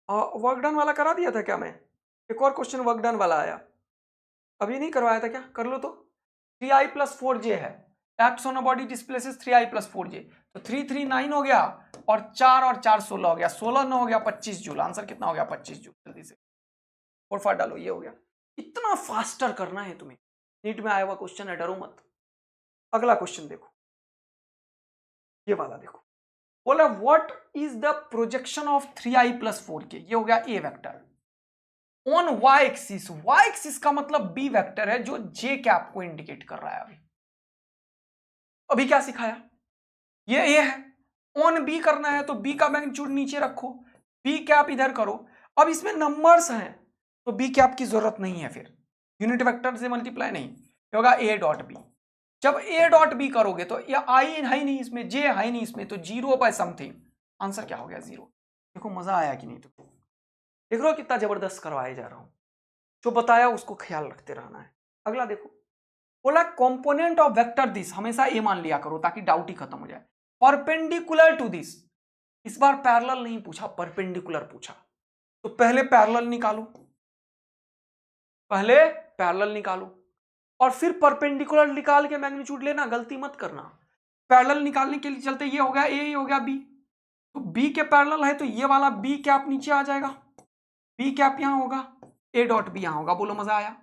वर्क डन वाला करा दिया था क्या मैं? एक और क्वेश्चन वर्क डन वाला आया, अभी नहीं करवाया था क्या? कर लो तो। 3i + 4j है, acts on a body displaces 3i plus 4j, तो 3 3 9 हो गया और 4 16 हो गया, 16 9 हो गया 25 जूल। आंसर कितना हो गया? 25 जूल। जल्दी से 4 डालो, ये हो गया। इतना फास्टर करना है तुम्हें, नीट में आया हुआ क्वेश्चन है, डरो मत। अगला क्वेश्चन देखो, ये वाला देखो, बोला what is the projection of 3i plus 4k, ये हो गया A vector on Y axis. Y axis का मतलब बी वेक्टर है जो जे कैप को इंडिकेट कर रहा है। अभी क्या सिखाया? ये ए है, ऑन बी करना है तो बी का मैग्नीट्यूड नीचे रखो, बी कैप इधर करो। अब इसमें नंबर्स हैं तो बी कैप की जरूरत नहीं है, फिर यूनिट वेक्टर से मल्टीप्लाई नहीं होगा। ए डॉट बी, जब ए डॉट बी करोगे तो ये आई है ही नहीं इसमें, जे है ही नहीं इसमें, तो 0 बाय समथिंग। आंसर क्या हो गया? 0। देखो मजा आया कि नहीं? तो देख रहे हो कितना जबरदस्त करवाए जा रहा हूं। जो बताया उसको ख्याल रखते रहना है। अगला देखो, बोला कंपोनेंट ऑफ वेक्टर दिस, हमेशा ए मान लिया करो ताकि डाउट ही खत्म हो जाए। परपेंडिकुलर टू दिस, इस बार पैरेलल नहीं पूछा, परपेंडिकुलर पूछा। तो पहले पैरेलल निकालो, पहले पैरेलल निकालो और फिर परपेंडिकुलर निकाल के मैग्नीट्यूड लेना, गलती मत करना। पैरेलल निकालने के लिए चलते ये हो गया ए, ये हो गया बी, तो बी के पैरेलल है तो ये वाला बी कैप नीचे आ जाएगा, बी कैप यहां होगा, ए डॉट बी यहां होगा। बोलो मजा आया?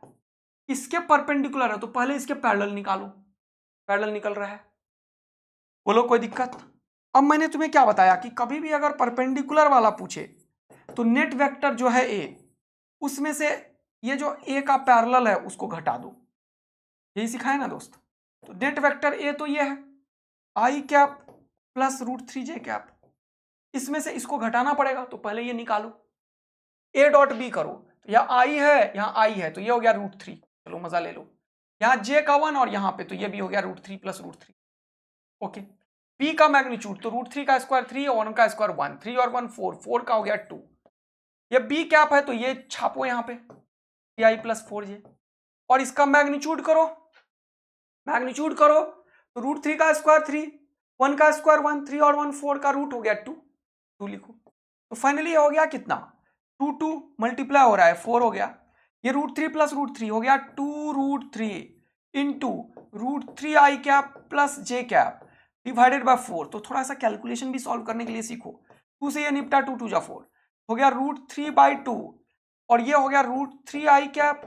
इसके परपेंडिकुलर है तो पहले इसके पैरेलल निकालो, पैरेलल निकल रहा है। बोलो कोई दिक्कत? अब मैंने तुम्हें क्या बताया कि कभी भी अगर परपेंडिकुलर वाला पूछे तो नेट वेक्टर जो है ए, उसमें से ये जो ए का पैरेलल है उसको घटा दो। यही सिखाया ना दोस्त? तो नेट वेक्टर ए तो ये है आई कैप प्लस √3j कैप, इसमें से इसको घटाना पड़ेगा तो पहले ये निकालो। ए डॉट बी करो तो यहाँ आई है, यहाँ आई है, तो ये हो गया √3। चलो मजा ले लो। यहाँ जे का 1 और यहाँ पे तो ये भी हो गया √3 प्लस √3। ओके, बी का मैग्नीट्यूड तो √3 का स्क्वायर 3 और 1 का स्क्वायर 1, 3 और 1 4, 4 का हो गया 2। ये बी कैप है तो ये छापो यहाँ पे 3i प्लस 4j और इसका मैग्नीट्यूड करो, मैग्नीट्यूड करो तो √3 का स्क्वायर 3, 1 का स्क्वायर 1, 3 और 1 4 का रूट हो गया 2, 2 लिखो। तो फाइनली हो गया कितना? 2 2 मल्टीप्लाई हो रहा है 4 हो गया, ये √3 प्लस √3 हो गया 2√3 into √3i cap plus j cap divided by 4। तो थोड़ा सा कैलकुलेशन भी सॉल्व करने के लिए सीखो। 2 से ये निपटा, 2 2 जा 4 हो गया √3/2 और ये हो गया √3i cap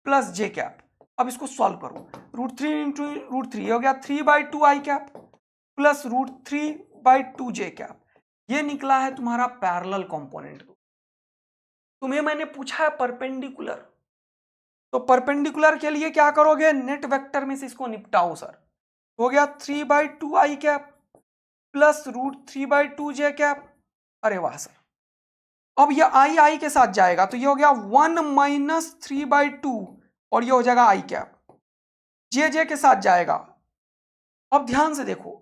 plus j cap. अब इसको सॉल्व करो, √3 इंटू √3 हो गया 3/2i cap plus √3/2j cap. ये निकला है तुम्हारा पैरेलल कंपोनेंट। तुम्हें मैंने पूछा है परपेंडिकुलर, तो परपेंडिकुलर के लिए क्या करोगे? नेट वेक्टर में से इसको निपटाओ सर। हो गया 3/2i cap plus √3/2j cap. अरे वाह सर। अब ये आई के साथ जाएगा तो ये हो गया 1 - 3/2 और ये हो जाएगा i कैप। जे के साथ जाएगा। अब ध्यान से देखो,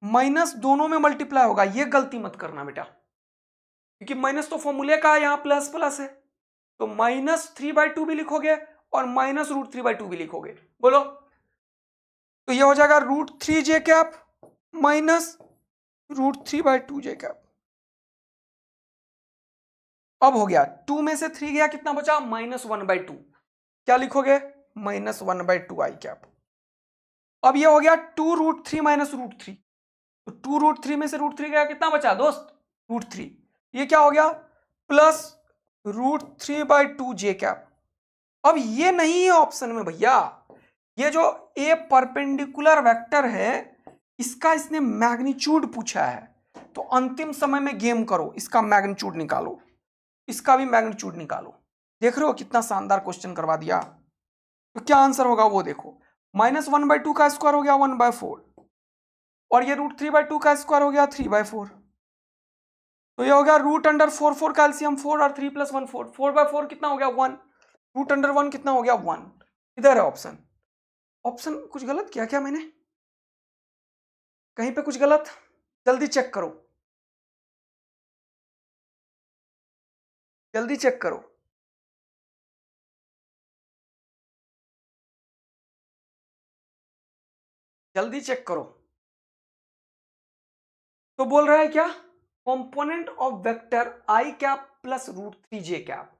माइनस दोनों में मल्टीप्लाई होगा, ये गलती मत करना बेटा, क्योंकि माइनस तो फॉर्मूले का है, यहां प्लस प्लस है, तो -3/2 भी लिखोगे और -√3/2 भी लिखोगे। बोलो, तो ये हो जाएगा √3j cap minus √3/2j cap. अब हो गया 2 में से 3 गया, कितना बचा? -1/2। क्या लिखोगे? -1/2i cap. अब ये हो गया 2√3 माइनस √3, तो 2√3 में से √3 गया, कितना बचा दोस्त? √3। ये क्या हो गया? Plus √3/2j cap. अब ये नहीं है ऑप्शन में भैया, ये जो ए परपेंडिकुलर वेक्टर है इसका इसने मैग्नीट्यूड पूछा है, तो अंतिम समय में गेम करो, इसका मैग्नीट्यूड निकालो, इसका भी मैग्नीट्यूड निकालो। देख रहे हो कितना शानदार क्वेश्चन करवा दिया। तो क्या आंसर होगा वो देखो, -1/2 का स्क्वायर हो गया 1/4 और ये √3/2 का स्क्वायर हो गया 3/4, तो ये हो गया √4 का एलसीएम 4 और 3 + 1 4, 4/4 कितना हो गया? 1, √1 कितना हो गया? 1। इधर है ऑप्शन। ऑप्शन कुछ गलत किया क्या मैंने? कहीं पे कुछ गलत? जल्दी चेक करो, जल्दी चेक करो। जल्दी चेक करो। तो बोल रहा है क्या? Component of vector i cap plus √3j cap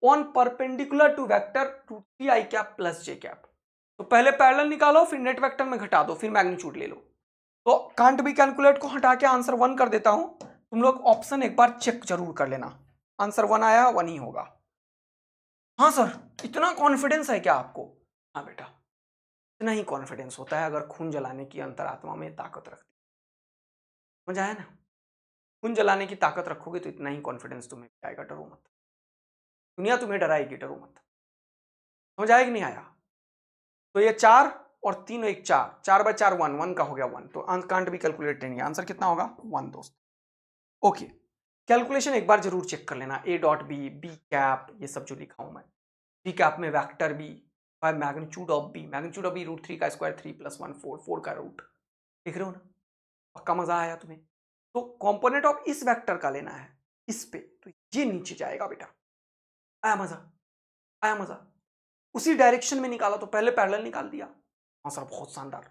on perpendicular to vector √3i cap plus j cap. तो पहले पैरेलल निकालो, फिर नेट वेक्टर में घटा दो, फिर मैग्नीट्यूड ले लो। तो कांट बी कैलकुलेट को हटा के आंसर 1 कर देता हूं। तुम लोग ऑप्शन एक बार चेक जरूर कर लेना। आंसर 1 आया, 1 ही होगा। हाँ सर, इतना कॉन्फिडेंस है क्या आपको? हाँ बेटा, इतना ही कॉन्फिडेंस होता है अगर खून जलाने की अंतरात्मा में ताकत रखती। समझ आया ना? खून जलाने की ताकत रखोगे तो इतना ही कॉन्फिडेंस तुम्हें आएगा। डरो मत, दुनिया तुम्हें डराएगी, डरो मत। समझ आया कि नहीं आया? तो ये 4 और 3 1 4, 4 बाय 4 1, 1 का हो गया 1। तो कांट बी कैलकुलेट नहीं, आंसर कितना होगा? 1 दोस्त। ओके, कैलकुलेशन एक बार जरूर चेक कर लेना। A dot B, B cap, ये सब जो लिखा हूं मैं, बी कैप में vector B by magnitude of B, magnitude of B √3 का स्क्वायर, 3 + 1 4, 4 का रूट। देख रहे हो ना? पक्का मजा आया तुम्हें? तो कंपोनेंट ऑफ इस वेक्टर का लेना है इस पे, तो ये नीचे जाएगा बेटा। आया मजा? आया मजा? उसी डायरेक्शन में निकाला, तो पहले पैरेलल निकाल दिया। हाँ सर, बहुत शानदार।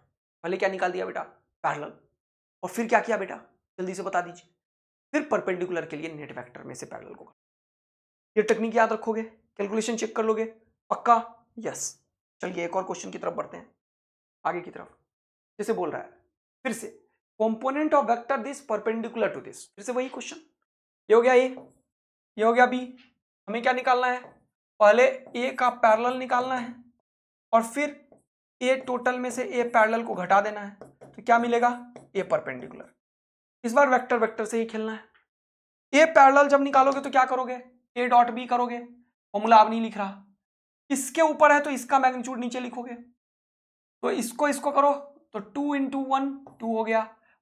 पहले क्या निकाल दिया बेटा? पैरेलल। और फिर क्या किया बेटा? जल्दी से बता दीजिए। फिर परपेंडिकुलर के लिए नेट वेक्टर में से पैरेलल को। ये टेक्निक याद रखोगे, कैलकुलेशन चेक कर लोगे पक्का? यस। चलिए एक और क्वेश्चन की तरफ बढ़ते हैं, आगे की तरफ। जैसे बोल रहा है फिर से, component of vector this perpendicular to this. फिर से वही क्वेश्चन। ये हो गया ए, ये हो गया बी। हमें क्या निकालना है? पहले ए का पैरेलल निकालना है, और फिर ए टोटल में से ए पैरेलल को घटा देना है। तो क्या मिलेगा? ए परपेंडिकुलर। इस बार वेक्टर वेक्टर से ही खेलना है। ए पैरेलल जब निकालोगे तो क्या करोगे? ए डॉट बी करोगे। फॉर्मूला अब नहीं लिख रहा, इसके ऊपर है तो इसका मैग्नीट्यूड नीचे लिखोगे। तो इसको करो तो 2 × 1 2 हो गया,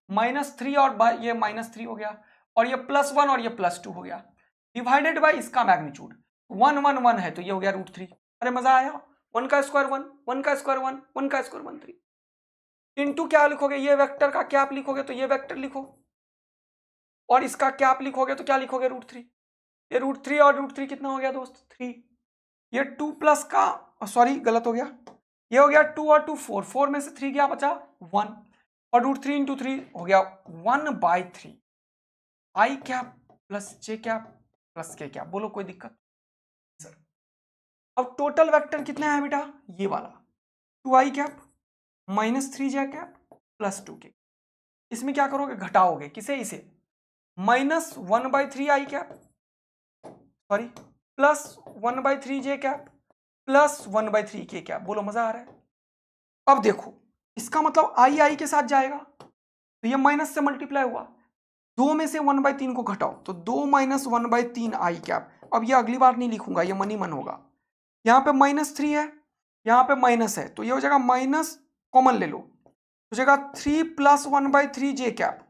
-3 और ये -3 हो गया, और ये +1 और ये +2 हो गया, डिवाइडेड बाय इसका मैग्नीट्यूड 1 1 1 है, तो ये हो गया √3। अरे मजा आया? 1 का स्क्वायर 1, 1 का स्क्वायर 1, 1 का स्क्वायर 1 3 इंटू क्या लिखोगे? ये वेक्टर का क्या आप लिखोगे तो ये वेक्टर लिखो, और इसका क्या आप लिखोगे तो क्या लिखोगे? √3। ये √3 और √3 कितना हो गया दोस्त? 3। ये 2 प्लस का, सॉरी गलत हो गया, ये हो गया 2 और 2 4, 4 में से 3 क्या बचा? 1, और √3 × 3 हो गया 1/3 आई कैप प्लस जे कैप प्लस के कैप। बोलो कोई दिक्कत सर? अब टोटल वेक्टर कितना है बेटा? ये वाला 2i cap -3j cap +2k। इसमें क्या करोगे? घटाओगे। किसे? इसे। -1/3i cap, sorry, +1/3j cap +1/3k cap. बोलो मजा आ रहा है? अब देखो, इसका मतलब आई के साथ जाएगा, तो ये माइनस से मल्टीप्लाई हुआ। 2 में से 1/3 को घटाओ, तो 2 - 1/3 आई कैप। अब ये अगली बार नहीं लिखूंगा, ये मनी मन होगा। यहाँ पे -3 है, यहाँ पे माइनस है, तो ये हो जाएगा माइनस, कॉमन ले लो, हो जाएगा 3 + 1/3 जे कैप।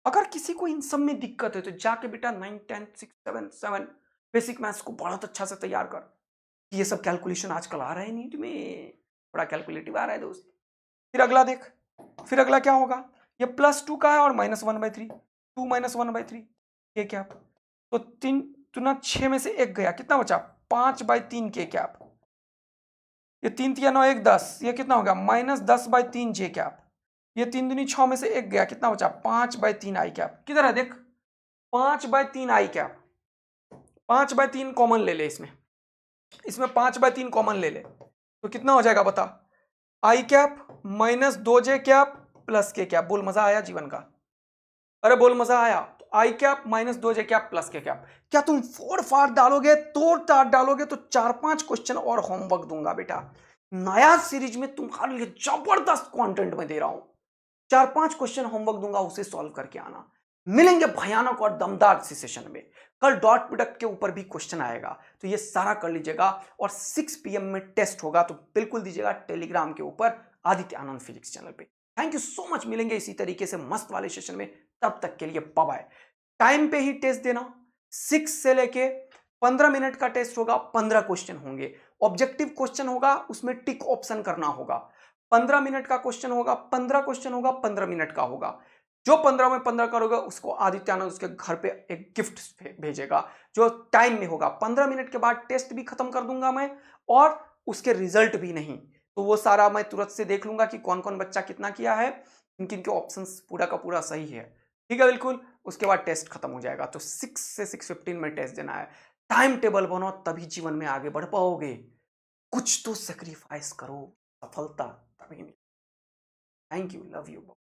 अगर किसी को इन सब में दिक्कत है तो जाके बेटा 9 10 6 7 7 बेसिक मैथ्स को बहुत अच्छा से तैयार कर। ये सब कैलकुलेशन आजकल आ रहा है नीट में, बड़ा कैलकुलेटिव आ रहा है दोस्त। फिर अगला देख, फिर अगला क्या होगा? ये +2 का है और -1/3, 2 - 1/3 के कैप। तो 3 2 6 में से 1 गया, कितना बचा? 5/3 के कैप। ये 3 3 9 1 10, ये कितना हो गया? -10/3 जे कैप। ये 3 दूनी 6 में से 1 गया, कितना बचा? 5/3 आई कैप। किधर है देख? 5/3 आई कैप। 5/3 कॉमन ले ले इसमें, इसमें 5/3 कॉमन ले ले, तो कितना हो जाएगा बता? आई कैप -2j कैप प्लस के कैप। बोल मजा आया जीवन का? अरे बोल मजा आया? तो आई कैप -2j कैप प्लस के कैप। क्या तुम फोड़ फाड़ डालोगे, तोड़ ताड़ डालोगे तो 4-5 क्वेश्चन और होमवर्क दूंगा बेटा। नया सीरीज में तुम्हारे लिए जबरदस्त कंटेंट में दे रहा हूं। 4-5 क्वेश्चन होमवर्क दूंगा, उसे सॉल्व करके आना। मिलेंगे भयानक और दमदार सी सेशन में। कल डॉट प्रोडक्ट के ऊपर भी क्वेश्चन आएगा, तो ये सारा कर लीजिएगा। और 6 PM में टेस्ट होगा, तो बिल्कुल दीजिएगा टेलीग्राम के ऊपर, आदित्य आनंद फिजिक्स चैनल पे। Thank you so much. मिलेंगे इसी तरीके से मस्त वाले सेशन में, तब तक के लिए बाय बाय। टाइम पे ही टेस्ट देना। 6 से लेके 15 मिनट का टेस्ट होगा, 15 क्वेश्चन होंगे। ऑब्जेक्टिव क्वेश्चन होगा, उसमें टिक ऑप्शन करना होगा। 15 मिनट का क्वेश्चन होगा, 15 क्वेश्चन होगा, 15 मिनट का होगा। जो 15 में 15 करोगे उसको आदित्य आनंद उसके घर पे एक गिफ्ट भेजेगा, जो टाइम में होगा। 15 मिनट के बाद टेस्ट भी खत्म कर दूंगा मैं, और उसके रिजल्ट भी नहीं, तो वो सारा मैं तुरंत से देख लूंगा कि कौन कौन बच्चा कितना किया है, किन के ऑप्शंस पूरा का पूरा सही है। ठीक है, बिल्कुल। उसके बाद टेस्ट खत्म हो जाएगा। तो 6 से 6:15 में टेस्ट देना है। टाइम टेबल बनाओ, तभी जीवन में आगे बढ़ पाओगे। कुछ तो सेक्रीफाइस करो। सफलता तभी मिलती है। Thank you, love you.